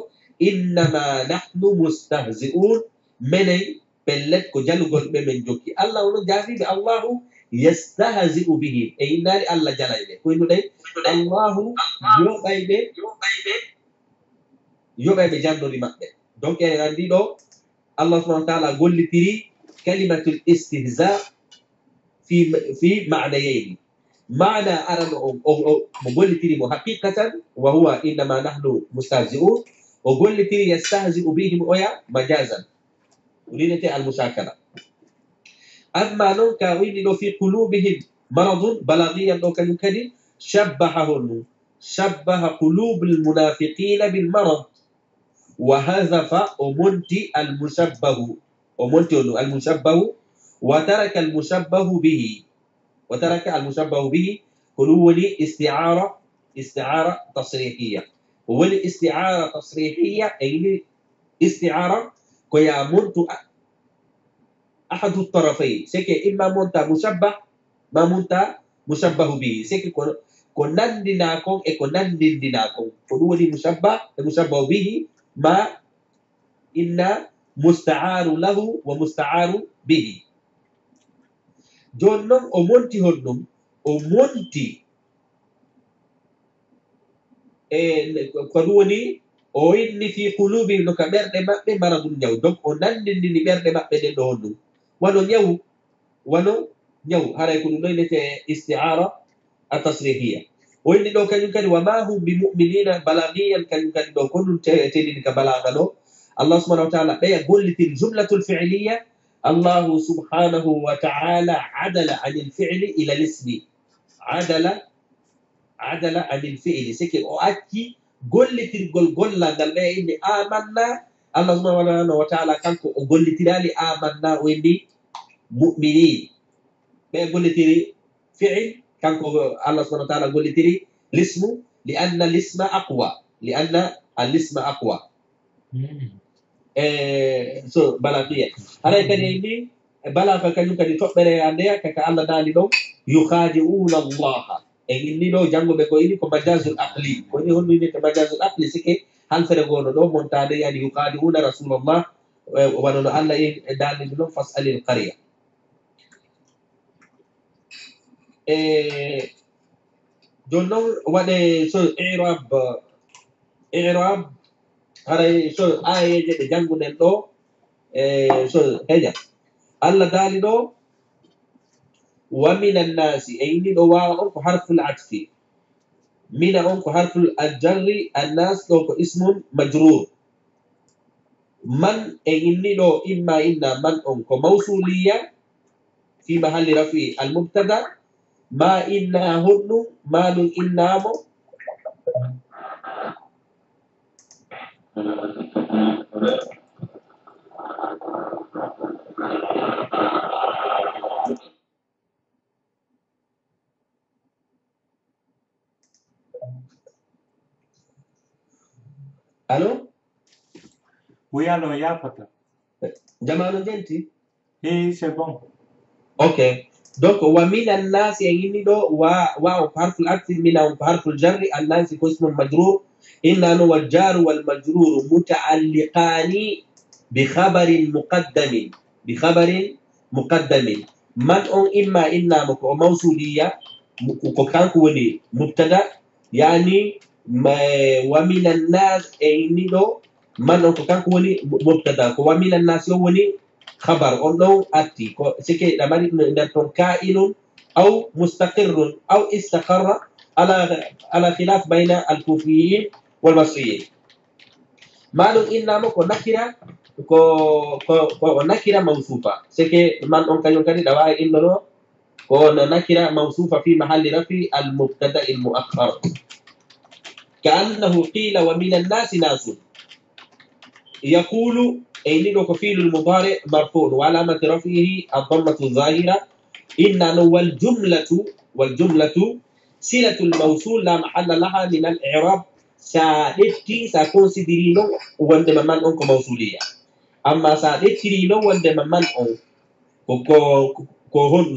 innama nahnu mustahzi'un menen pellet ko jalugol be men jokki allah wono jafi be allah yastahzi'u bihim e inari allah jalaybe ko inu day allah yobaybe jandori mabbe donc en andi do allah subhanahu wa ta'ala gollitiri kalimatul istihza' في معنيين معنى أرى مقول تري حقيقة وهو إنما نحن مستهزئون وقول تري يستهزئ بهم ويا مجازا ولينة المشاكلة أما نوكا وين في قلوبهم مرض بلاغيا نوكا يكدي شبه قلوب المنافقين بالمرض وهذف أمنتي المشبه وترك المشبه به هو استعارة تصريحية والاستعارة تصريحية أي استعارة كيا منت أحد الطرفين سكي إما منت مشبه ما منت مشبه به سكي كنن ديناكم كنن ديناكم هو مشبه به ما إن مستعار له ومستعار به jonnon o monti honɗum o monti ko ɗum woni o inni fi qulubi no ka ɓerɗe maɓɓe maradum ñaw donc o nandindini ɓerɗe maɓɓe ɗen ɗo honɗum wano ñaw haray ko ɗum ɗo innete isti'ara a tasrihia o inni ɗo kañum kadi wa ma hum bi mu'minina balagiyan kañum kadi ɗo ko ɗum tenini ka balaga ɗo allah subhanahu wa ta'ala ɓeya gollitin jumlatul fi'liya الله سبحانه وتعالى عدل عن الفعل إلى الاسم عدل عن الفعل سكي أؤكي قل تقول لا قال إني آمنا الله سبحانه وتعالى كان قل تلالي آمنا وإني مؤمنين قل تري فعل كان الله سبحانه وتعالى قل تري الاسم لأن الاسم أقوى so balaqiya haray kadi ni bala fa kanyum kadi tobbere ande kaka Allah dali do yukhadi'una Allah e inni do jangobe ko ini ko majazul aqli ko ni honni ni ko majazul aqli sike hal fere gono do montade yani yukhadi'una rasulullah wa no Allah e dali do fas'alil qarya jonnon wade so i'rab haray so ayeje ɗe jannguɗen ɗo so heƴa allah daali ɗo wa min annasi e inni ɗo wawa on ko harful atfi من أنك حرف الجر الناس لو اسم مجرور من إني لو إما إن من أنك موصولية في محل رفع المبتدا ما إنا هن ما إنا مو ألو Oui, alors, il y a pas de... جمال جنتي Et c'est bon. Ok. Donc, ومن الناس يعني دو واو حرف العطف من حرف الجر الناس اسم مجرور إن والجار والمجرور متعلقان بخبر مقدم من إما إنا موصولية وكان كوني مبتدا يعني ومن الناس يعني دو من كان كوني مبتدا ومن الناس يوني خبر أنه أتي سكي لما نتون كائن أو مستقر أو استقر على خلاف بين الكوفيين والبصريين. مالو إنما نكرة نكرة موصوفة سكي من أنك ينكر دواء إنه نكرة موصوفة في محل رفع المبتدأ المؤخر كأنه قيل ومن الناس ناس يقول أين كفيل المضارع مرفوع وعلامة رفعه الضمة الظاهرة إن والجملة صلة الموصول لا محل لها من الإعراب سادتي سكونسيدرينو وندم من أنك موصولية أما سادتينو وندم من أنك هن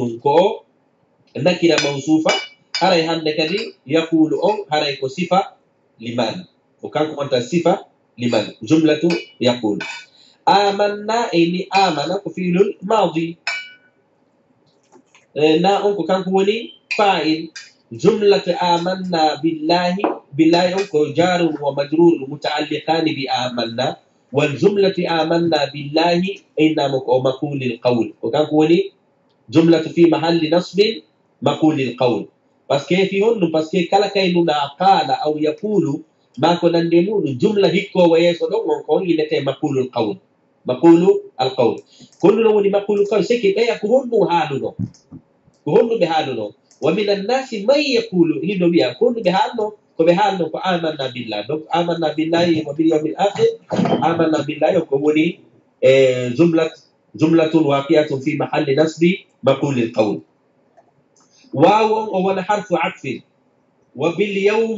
نكرة موصوفة هراي هندكدي يقول هراي صفة لمن وكان أنت صفة لمن جملة يقول آمنا إني آمنا كفيل الماضي نا أنكو كان كوني فاعل جملة آمنا بالله أنكو جار ومجرور متعلقان بآمنا والجملة آمنا بالله إنما مقول القول وكان كوني جملة في محل نصب مقول القول بس كيف يقول بس كيف كلا كيلنا قال أو يقول ما كنا نقول جملة هيكو ويسودو ونكون ينتهي مقول القول كل لون مقول القول سكي بيا كهون هالو كهون بهالو ومن الناس من يقول هيدو بيا كهون بهالو فآمنا بالله دونك آمنا بالله وباليوم الآخر آمنا بالله يكوني جملة واقعة في محل نصب مقول القول واو هو حرف عطف وباليوم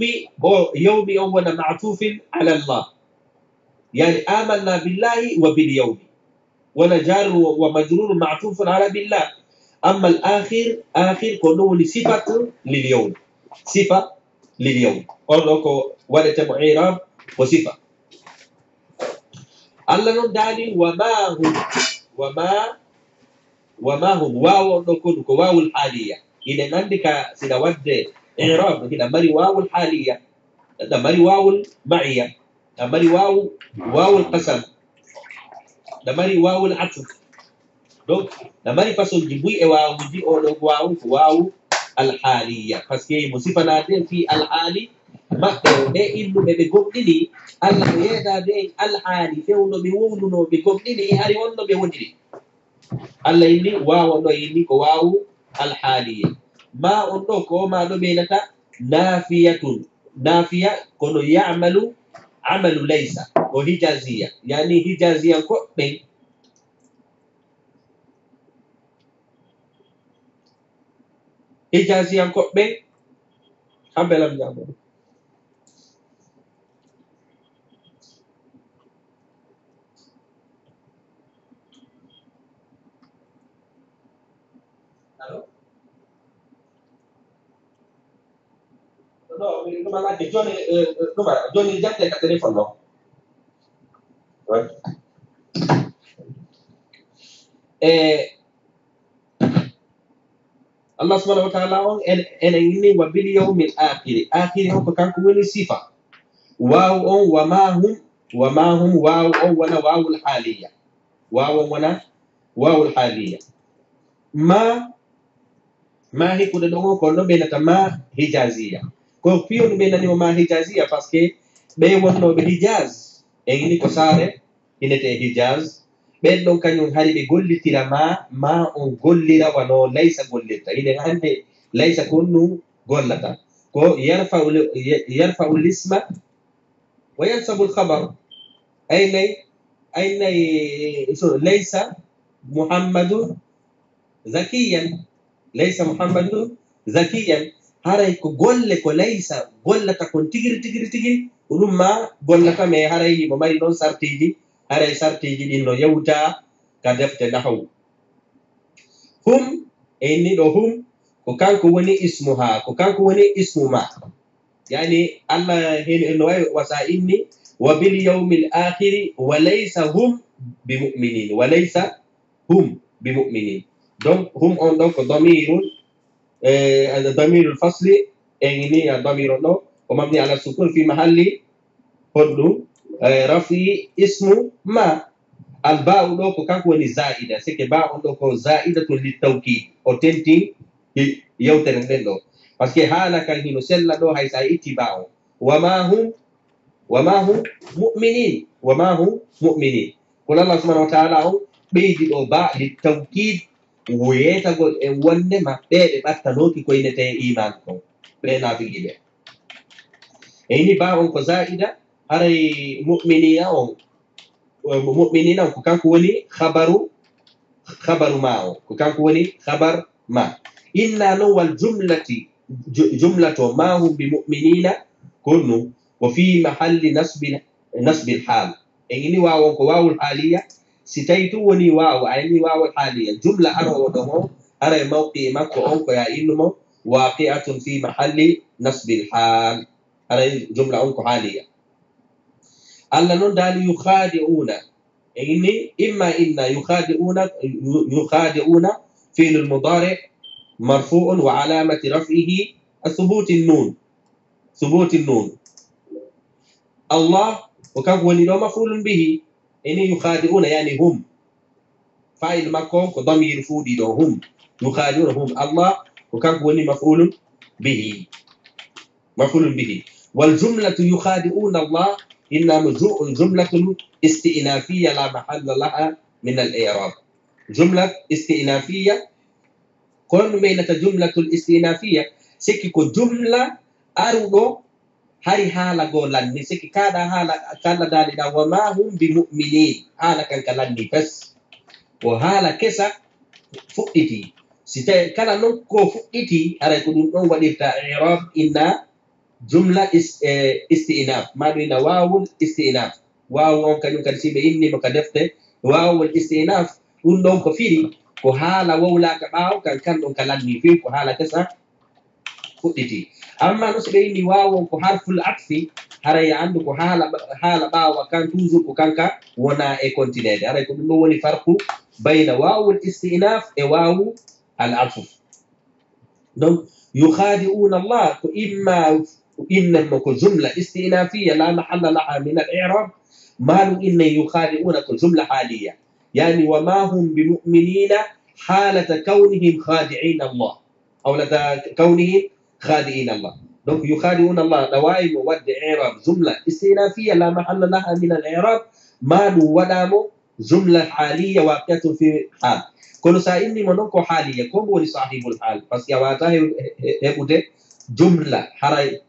يوم هو معطوف على الله يعني آمنا بالله وباليوم ونجار ومجرور معطوف على بالله أما الآخر كونه صفة لليوم أولوكو ولت معيراب وصفة الله نداني وما هم واو نكون واو الحالية إذا عندك سنود إعراب كده مري واو الحالية ده مري واو المعية ده مري واو القسم ده مري واو العطف دونك ده مري فصل جبوي واو دي واو الحالية باسكي مصيفة نادين في الحالي ما ده إنه بيقومني الله يدا ده الحالي فيونو بيونو بيقومني هاري ونو بيوني الله إني واو نو إني واو الحالية ما أنه كوما نبينك نافية كونو يعمل عمل ليس وهجازية يعني هجازية كوبين حبلا يعمل No, ma che Johnny già te telefono. Allah subhanahu wa ta'ala on en inni wa bil yawmil akhir on ko kanko woni sifa waw on wa ma hum waw on wana wawul haliya wawul haliya ma hikude ɗon on ko no ɓenata ma hijaziya ko piyon be nani ma hijaziya parce que be wonno be hijaz e ni ko sare inete hijaz be don kanyum hari be gollitira ma on gollira wano laysa gollita ine hande laysa kunnu gollata ko yarfa al-isma wa yansabu al-khabar أين ليس محمد ذكيا ليس محمد ذكيا هاي كقول لك وليس قول لك كون تجري ولما قول لك ما هاي ما يلون سرتيجي هاي سرتيجي إنه يوجا كدفت نحو هم إني هم وكان كوني اسمها وكان كوني اسم ما يعني الله هنا إنه وسائني وباليوم الآخر وليس هم بمؤمنين وليس هم بمؤمنين donc هم on donc ضمير الفصل يعني ضمير نو ومبني على السكون في محل هدو رفع اسم ما الباء دوك كاكو زائده سكي باء دوك زائده للتوكيد او تنتين يوترن دو باسكو حالا كان هينو سلا دو هاي ساي اتباع وما هم مؤمنين قل الله سبحانه وتعالى بيدي دو باء للتوكيد ويتقول وانما بيدي باتنوكي كوينتي ايمانكم بينا في جيبه ini bawon ko zaida haray mu'minina ko kanko woni khabaru ma ko kanko woni khabar ma inna no wal jumlatu ma hum bi mu'minina kunu wa fi mahalli nasb al hal ini wawon ko wawul haliya sitaitu woni waw ayni wawul haliya jumla aro do haray mawqi makko on ko ya ilmo waqi'atun fi mahalli nasb al hal هذه جملة أنكو حالية ألا ندال يخادعون إما إن يخادعون فعل المضارع مرفوع وعلامة رفعه ثبوت النون الله وكان هو مفعول به إن يخادعون يعني هم فاعل مكون ضمير فودي هم يخادعون هم الله وكان هو مفعول به والجملة يخادعون الله إنما جملة استئنافية لا محل لها من الإعراب جملة استئنافية كون بين جملة الاستئنافية سكيكو جملة أرودو هاري حالا قولان سكي كادا حالا دالنا وما هم بمؤمنين حالا كان كلاني بس وحالا كسا فؤتي سيتا كلا نوكو فؤتي هاري كدون وديتا إعراب إنا جملة استئناف ما بين واو الاستئناف واو كان سيبه إني مكدفته واو الاستئناف undom ko firi ko hala wawla ka baw kan don kalanni fi ko hala kasa fudditi amma no sibe ni wawo ko harful atfi haray andu ko hala bawa kan tuzu ko kanka wona e continue haray ko dum woni farqu bayna wawu al-istinaf e wawu al-atf donc yukhadi'una Allah ko imma إنما كجملة استئنافية لا محل لها من الإعراب ما إن يخادعون كجملة حالية يعني وما هم بمؤمنين حالة كونهم خادعين الله أو كونهم خادعين الله donc يخادعون الله دوائم ود إعراب جملة استئنافية لا محل لها من الإعراب ما ودامو جملة حالية واقعة في حال كل سائلني منوكو حالية كم هو صاحب الحال بس يا واتاه هبوده جملة حري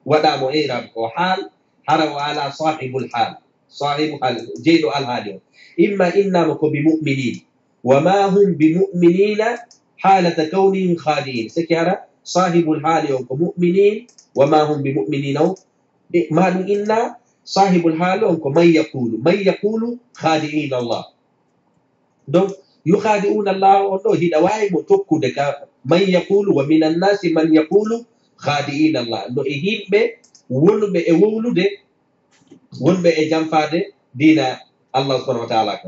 ودامو إعراب وحال حروا على صاحب الحال جيد الحال إما إنما بمؤمنين وما هم بمؤمنين حالة كونهم خادعين سكر صاحب الحال مؤمنين وما هم بمؤمنين ما إن صاحب الحال من يقول خادعين الله donc يخادعون الله والله هدواي متوكو دكا من يقول ومن الناس من يقول خادعين الله no ihimbe wonbe e wowlude wonbe e jamfade dina Allah subhanahu wa ta'ala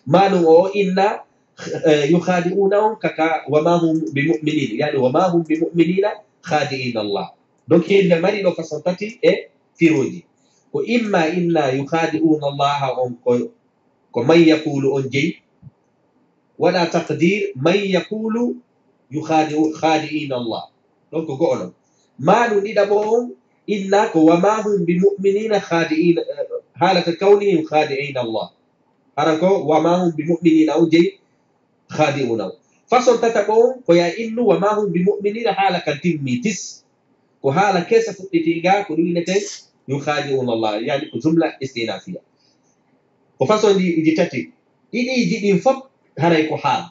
manu o inna yukhadi'una kaka wama hum bimu'minin yani wama hum bimu'minina khadi'in Allah donc hinde mari do façon tati e firoji ko imma inna yukhadi'una Allah on ko man yaqulu on jey wala taqdir man yaqulu yukhadi'u khadi'in Allah donc go on ما ندبهم إنك وما هم بمؤمنين خادعين حالة كونهم خادعين الله هركو وما هم بمؤمنين أو جي خادعون فصل تتبعهم ويا إنه وما هم بمؤمنين حالة كتميتس وحالة كيس فتتيجا كلينتين يخادعون الله يعني جملة استئنافية وفصل يجتتي إني يجي فوق هريكو حال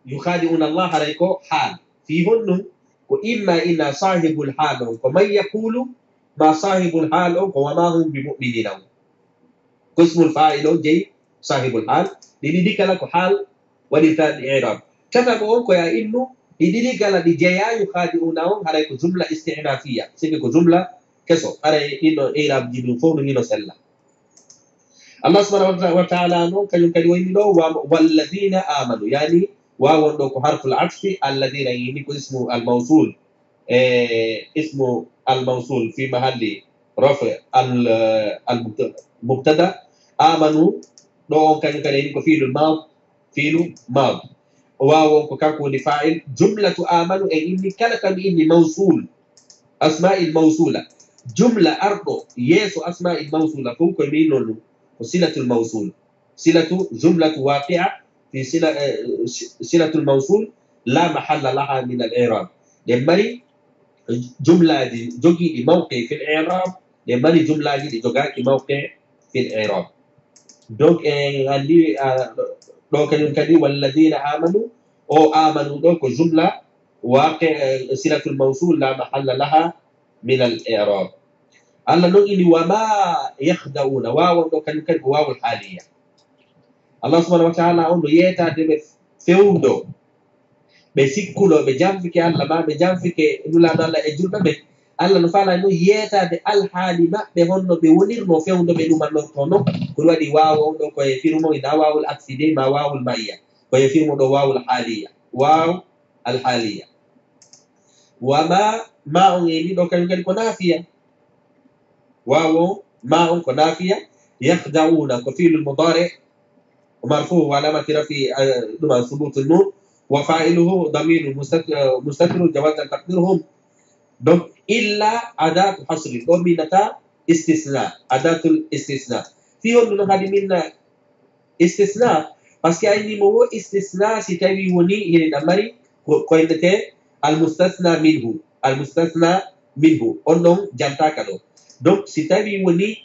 يخادعون الله هريكو حال فيهن وإما إن صاحب الحال ومن يقول ما صاحب الحال وما هم بمؤمنين قسم الفاعل جي صاحب الحال لذلك لك حال ولثان إعراب كتبوا كيا إنه لذلك لك جيا يخادعونهم هريكو جملة استئنافية سيكو جملة كسو هري إنه إعراب جدو فون إنه سلا الله سبحانه وتعالى نو كان يوين والذين آمنوا يعني واو دوك حرف العطف الذين ينيكو اسمه الموصول اسمه الموصول في محل رفع المبتدا آمنوا دو كان ينيكو فيل الماض واو كان فاعل جملة آمنوا إني كلمة إني موصول أسماء الموصولة جملة أرض يسو أسماء الموصولة فوق يمينون وصلة الموصول صلة جملة واقعة في صلة الموصول لا محل لها من الإعراب لمري جملة دي جوجي موقع في الإعراب لمري جملة دي جوجي موقع في الإعراب دونك عندي دونك يمكن والذين آمنوا أو آمنوا دونك جملة واقع صلة الموصول لا محل لها من الإعراب الله نقول وما يخدعون واو دونك يمكن واو الحالية الله سبحانه وتعالى أنه يتعلم فيوندو بسيكولو بجانفك الله ما بجانفك نولا نالا إجول بمن الله نفعل أنه يتعلم الحالي ما بهونو بونير نو فيوندو بنوما نوتونو كلوا دي واو أنه كوي فيرمو إنا واو الأكسيدي ما واو المائية كوي فيرمو دو واو الحالية واو الحالية وما ما أنيني دو كان يمكن كنافية واو ما أن كنافية يخدعون كفيل المضارع ومرفوع وعلامة رفعه ثبوت النون وفاعله ضمير مستتر جواز تقديرهم دونك إلا أداة حصر ضمينة استثناء أداة الاستثناء فيهم من هذه من استثناء بس كأني مو استثناء ستوي وني هنا الأمري كوينته المستثنى منه أنهم جنتا كانوا دونك ستوي وني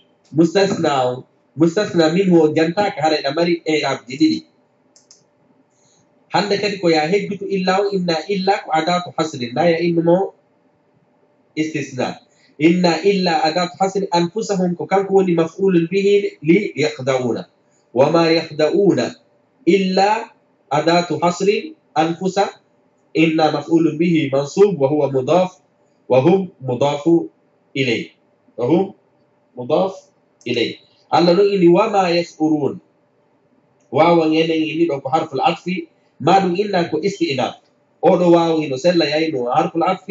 مستثنى منه جنتا كهذا الأمر إعراب جديد هل ذكر كويا هجت إلا وإن إلا أداة حصر لا يئنمو استثناء إن إلا أداة حصر أنفسهم كان كوني مفعول به ليخدعون وما يخدعون إلا أداة حصر أنفس إن مفعول به منصوب وهو مضاف وهم مضاف إليه الله نقول وما يشعرون واو ينين دونك حرف العطف ما دون إنك استئناف أو دو واو نسلا يا إنه حرف العطف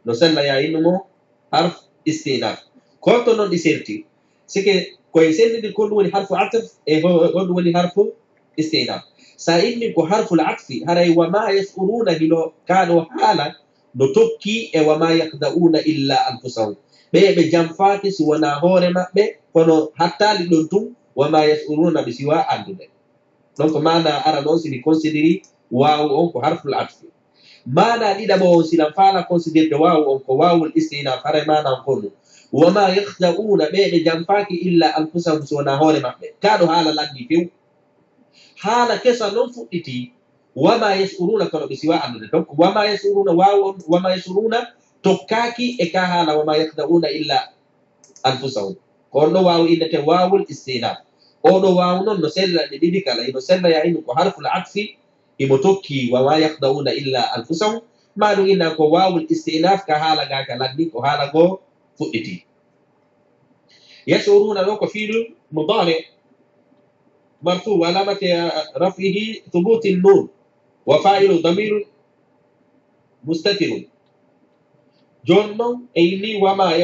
نسلا يا إنه حرف استئناف كنت نون ديسيرتي سكي كويسين دي كل ولي حرف عطف هو ولي حرف استئناف سائل كو حرف العطف هراي وما يشعرون لو كانوا حالا نتوكي وما يخدعون إلا أنفسهم be jamfaki si wana hore mabbe kono hatta li don tum wama yasuruna bi siwa andude donc mana ara non si considérer waaw on ko harful atfi mana dida bo si la fala considérer de waaw on ko waawul istinaf ara mana kono wama yakhda'una be jamfaki illa anfusahum si wana hore mabbe kado hala landi few hala kesa non fudditi wama yasuruna kono bi siwa andude donc wama yasuruna waaw wama yasuruna tokkaki e ka hala wama yakhda'una illa anfusahum kono waaw indete waawul istinaf odo waaw non no sella de didi kala ino sella ya ino ko harful atfi imo tokki wama yakhda'una illa anfusahum ma do ina ko waawul istinaf ka hala ga kala ni ko hala go fudditi yashuruna ko fi'l mudari مرفوع علامة رفعه ثبوت النون وفاعل ضمير مستتر جون إني وما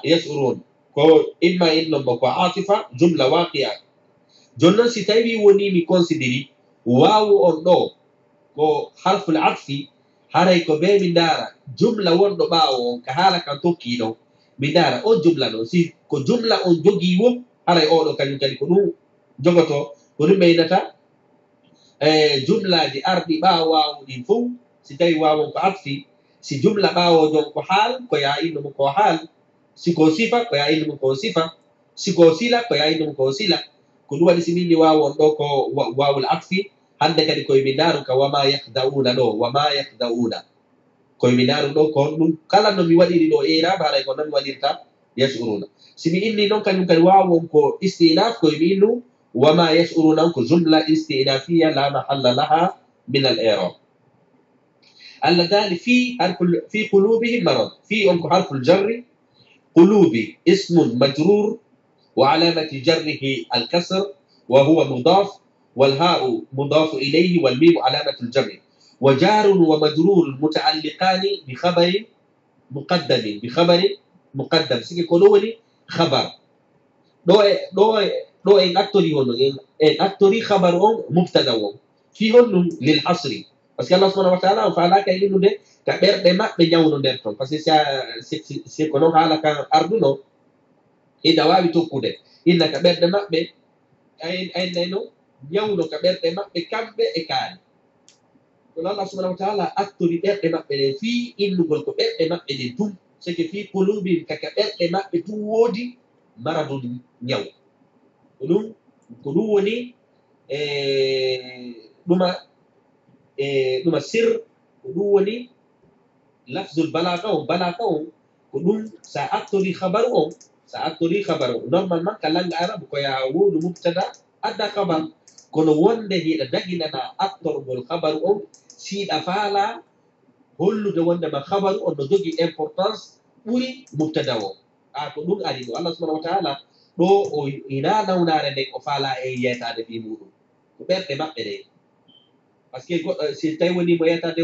يشعرون كو إما إنهم عاطفة جملة واقعة جون ستايبي وني مي كونسيدري واو أو نو كو حرف العطف haray ko be mi ndara jumla wonɗo ɓaawo on ka haala kan tokkiɗo mi ndara on jumla ɗo si ko jumla on jogii wo haray oɗo kañum kadi ko ɗum jogoto ko ɗum ɓeydata jumlaji arɗi ɓaawo waawo ɗin fof si tawi waawon ko atfi si jumla ɓaawo jon ko haal ko ya innumo ko haal siko sifa ko ya innumo ko sifa siko sila ko ya innumo ko sila ko ɗum waɗi si min ni waawon ɗo ko waawul atfi hande kadi koye mi ndaru ka wama yahda'una ɗo wama yahda'una koye mi ndaru ɗo ko ɗum kala no mi waɗiri ɗo iraba haray ko noon mi waɗirta yashuruna si mi inni noon kañum kadi waawon ko istinaf koye mi innu wama yashuruna ko jumla istinafiya la mahalla laha min al i'rab اللذان في قلوبهم مرض في أنك حرف الجر قلوبي اسم مجرور وعلامة جره الكسر وهو مضاف والهاء مضاف إليه والميم علامة الجر وجار ومجرور متعلقان بخبر مقدم سيكي كلوني خبر دو إن أكتوري هون إن أكتوري خبر مبتدا في هون للحصر parce que Allah subhanahu wa ta'ala o faala kay innude ka ɓerɗe maɓɓe ñawno nder toon par ce que si ko noon haala kan arduno ina waawi tokkude inna ka ɓerɗe maɓɓe aynayno ñawno ka ɓerɗe maɓɓe kamɓe e kaani kono Allah subhanahu wa ta'ala actori ɓerɗe maɓɓe ɗen fii innugol ko ɓerɗe maɓɓe ɗen tum c'est que fii kulubin kaka ɓerɗe maɓɓe tum woodi maradun ñaw ko ɗum woni ɗuma sir ko ɗum woni lafzul balaka on ko ɗum sa actori habaru on normalement ka langa arabe ko ya wodu mubtada adda khabar kono wonde hiɗa daginana actorgol habaru on siɗa faala hollude wondema habaru on no jogii importance ɓuri mubtada o ko ɗum ari ɗo Allah subhanahu wa ta'ala ɗo o ina nawnare nden o faala e yeytade fi muɗum ko ɓerɗe maɓɓe ɗe par ce que si tawi woni mo yeytade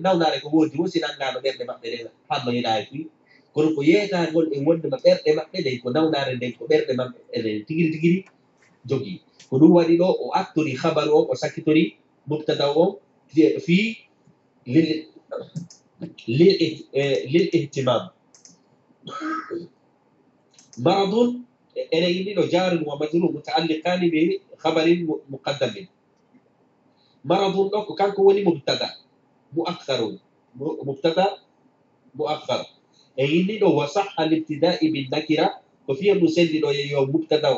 nawnare ko woodi wo si nangano ɓerɗe maɓɓe ɗe hanno hiɗa e fi kono ko yeetagol e wondema ɓerɗe maɓɓe ɗen ko nawnare nden ko ɓerɗe maɓɓe eɗen tigiri jogii ko ɗum waɗi ɗo o actori habaru on o sakkitori mubtada on fi lil ihtimam maradun ene yinɗiɗo jarun wa majrur mutaalliqani bi habarin muqaddamin maradun ɗo ko kanko woni mubtada muakhar e yinɗiɗo wa sahha libtida'i bin nakira ko fiya ɗum selliɗo yo mubtada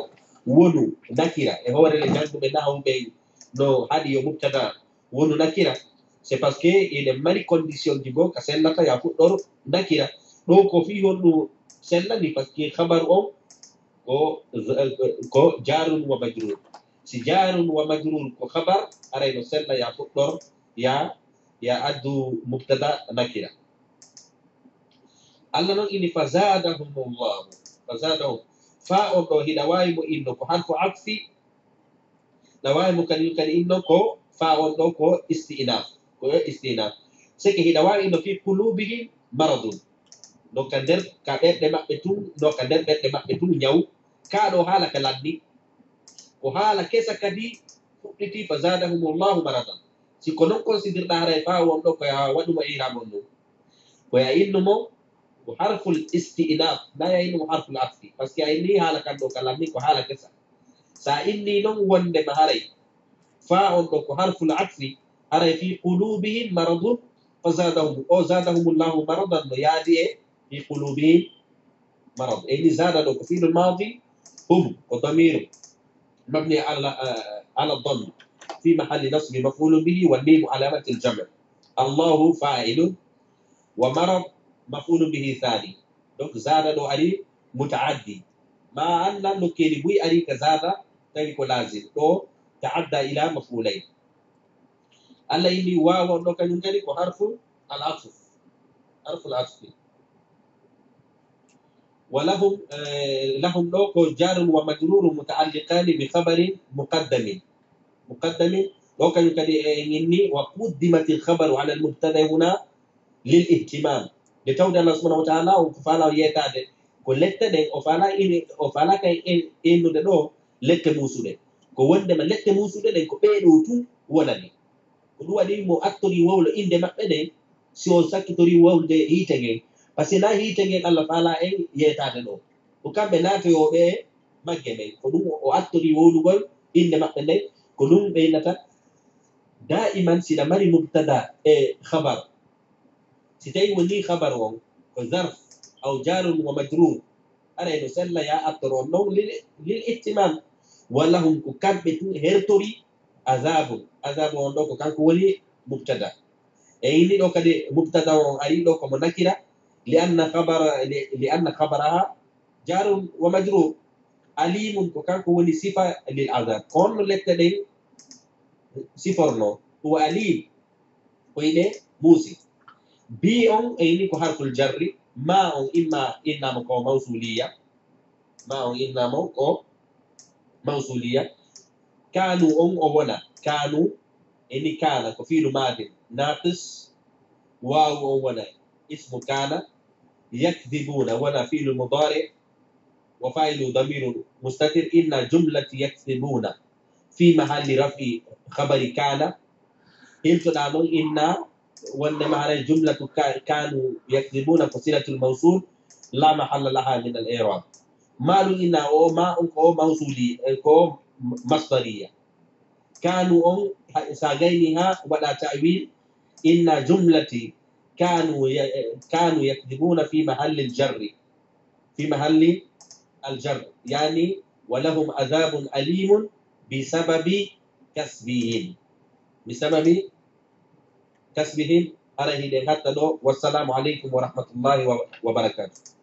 wonu nakira e hoorele jannduɓe nahawɓe no haɗi yo mubtada wonu nakira c'est parce que ine mari condition ji goo ka sellata ya fuɗɗor nakira ɗo ko fi honɗum sellani par ce que habaru on ko jarun wa majrur si jarun wa majrur ko habar arayno sella ya fuɗɗor ya addu mubtada nakira Allah noon ini fazadahum fa on ɗo hiɗa wawi mo inno ko hanko atfi na wawi mo kadi inno ko fa on ɗo ko istinaf seke hiɗa wawi inno fi qulubihim maradun donc nder ka ɓerɗe maɓɓe tum donc nder ɓerɗe maɓɓe tum ñaw ka ɗo haala ka lanni ko haala kesa kadi fuɗɗiti fazadahumullahu maradan si ko noon considirɗa haray fa on ɗo koya waɗuma iramon ɗum koya innumo ko harful istinaf na ya innumo harful atfi par ce que a inni haala kan ɗo ka lanni ko haala kesa sa inni noon wondema haray fa on ɗo ko harful atfi haray fi qulubihim maradun zadahumullahu maradan no yaadi e fi qulubihim marad ini zada ɗo ko fi'lul madi hum ko damiru mabni ala الضم في محل نصب مفعول به والميم علامة الجمع الله فاعل ومرض مفعول به ثاني donc زاد دو ari متعدي ما أن نكيل بوي ari كزاد تاني كو لازم دو تعدى إلى مفعولين الله إني واو دو كان ينكري كو حرف العطف ولهم لهم لوكو جار ومجرور متعلقان بخبر مقدم لو كان ينكري وقدمت الخبر على المبتدا هنا للاهتمام لتود الله سبحانه وتعالى وفعل يتاد كلت دين وفعل كاي انو دو لت موسوده ko wonde ma lette musude den ko beedo tu wonani ɗum waɗi mo attori wowlo inde maɓɓe ɗen si o sakkitori wowlde hiite ngen par ce que na hiite ngen Allah taala en yeetade ɗo ko kamɓe naatoyoɓe magge men ko ɗum o attori wowlugol inde maɓɓe nden ko ɗum ɓeynata daiman siɗa mari mubtada e habar si tawi woni habar on ko zarf aw jarun wa majrur ara eno sella ya attoro on non lil ihtimal walla hum ko kamɓe tu hertori azabu on ɗo ko kanko woni mubtada e yini ɗo kadi mubtada on ari ɗo komo nakira li anna habaraha jarun wa majrur alimun ko kanko woni sifa lil azab honno lette ɗen siforno huwa alim koyɗe muusi bi on e yini ko harful jarri ma on innama ko mawsuliya kanu on o wona kanu eni kana ko fiilu madin naqis wawu on wona ismu kana yakdibuna wona fiilu mudari wa fa'ilu damiru mustatir inna jumlati yakdibuna fi mahalli raf'i khabari kana himtoɗa noon inna wonde maanay jumlatu kanu yakdibuna ko silatul mawsul la mahalla laha min al i'rab malu inna o ma on ko mawsuli ko masdariya kanu on sa gayniha waɗa ta'wil inna jumlati kanu yakdibuna fi mahalli الجر يعني ولهم عذاب أليم بسبب كسبهم أرهي حتى والسلام عليكم ورحمة الله وبركاته.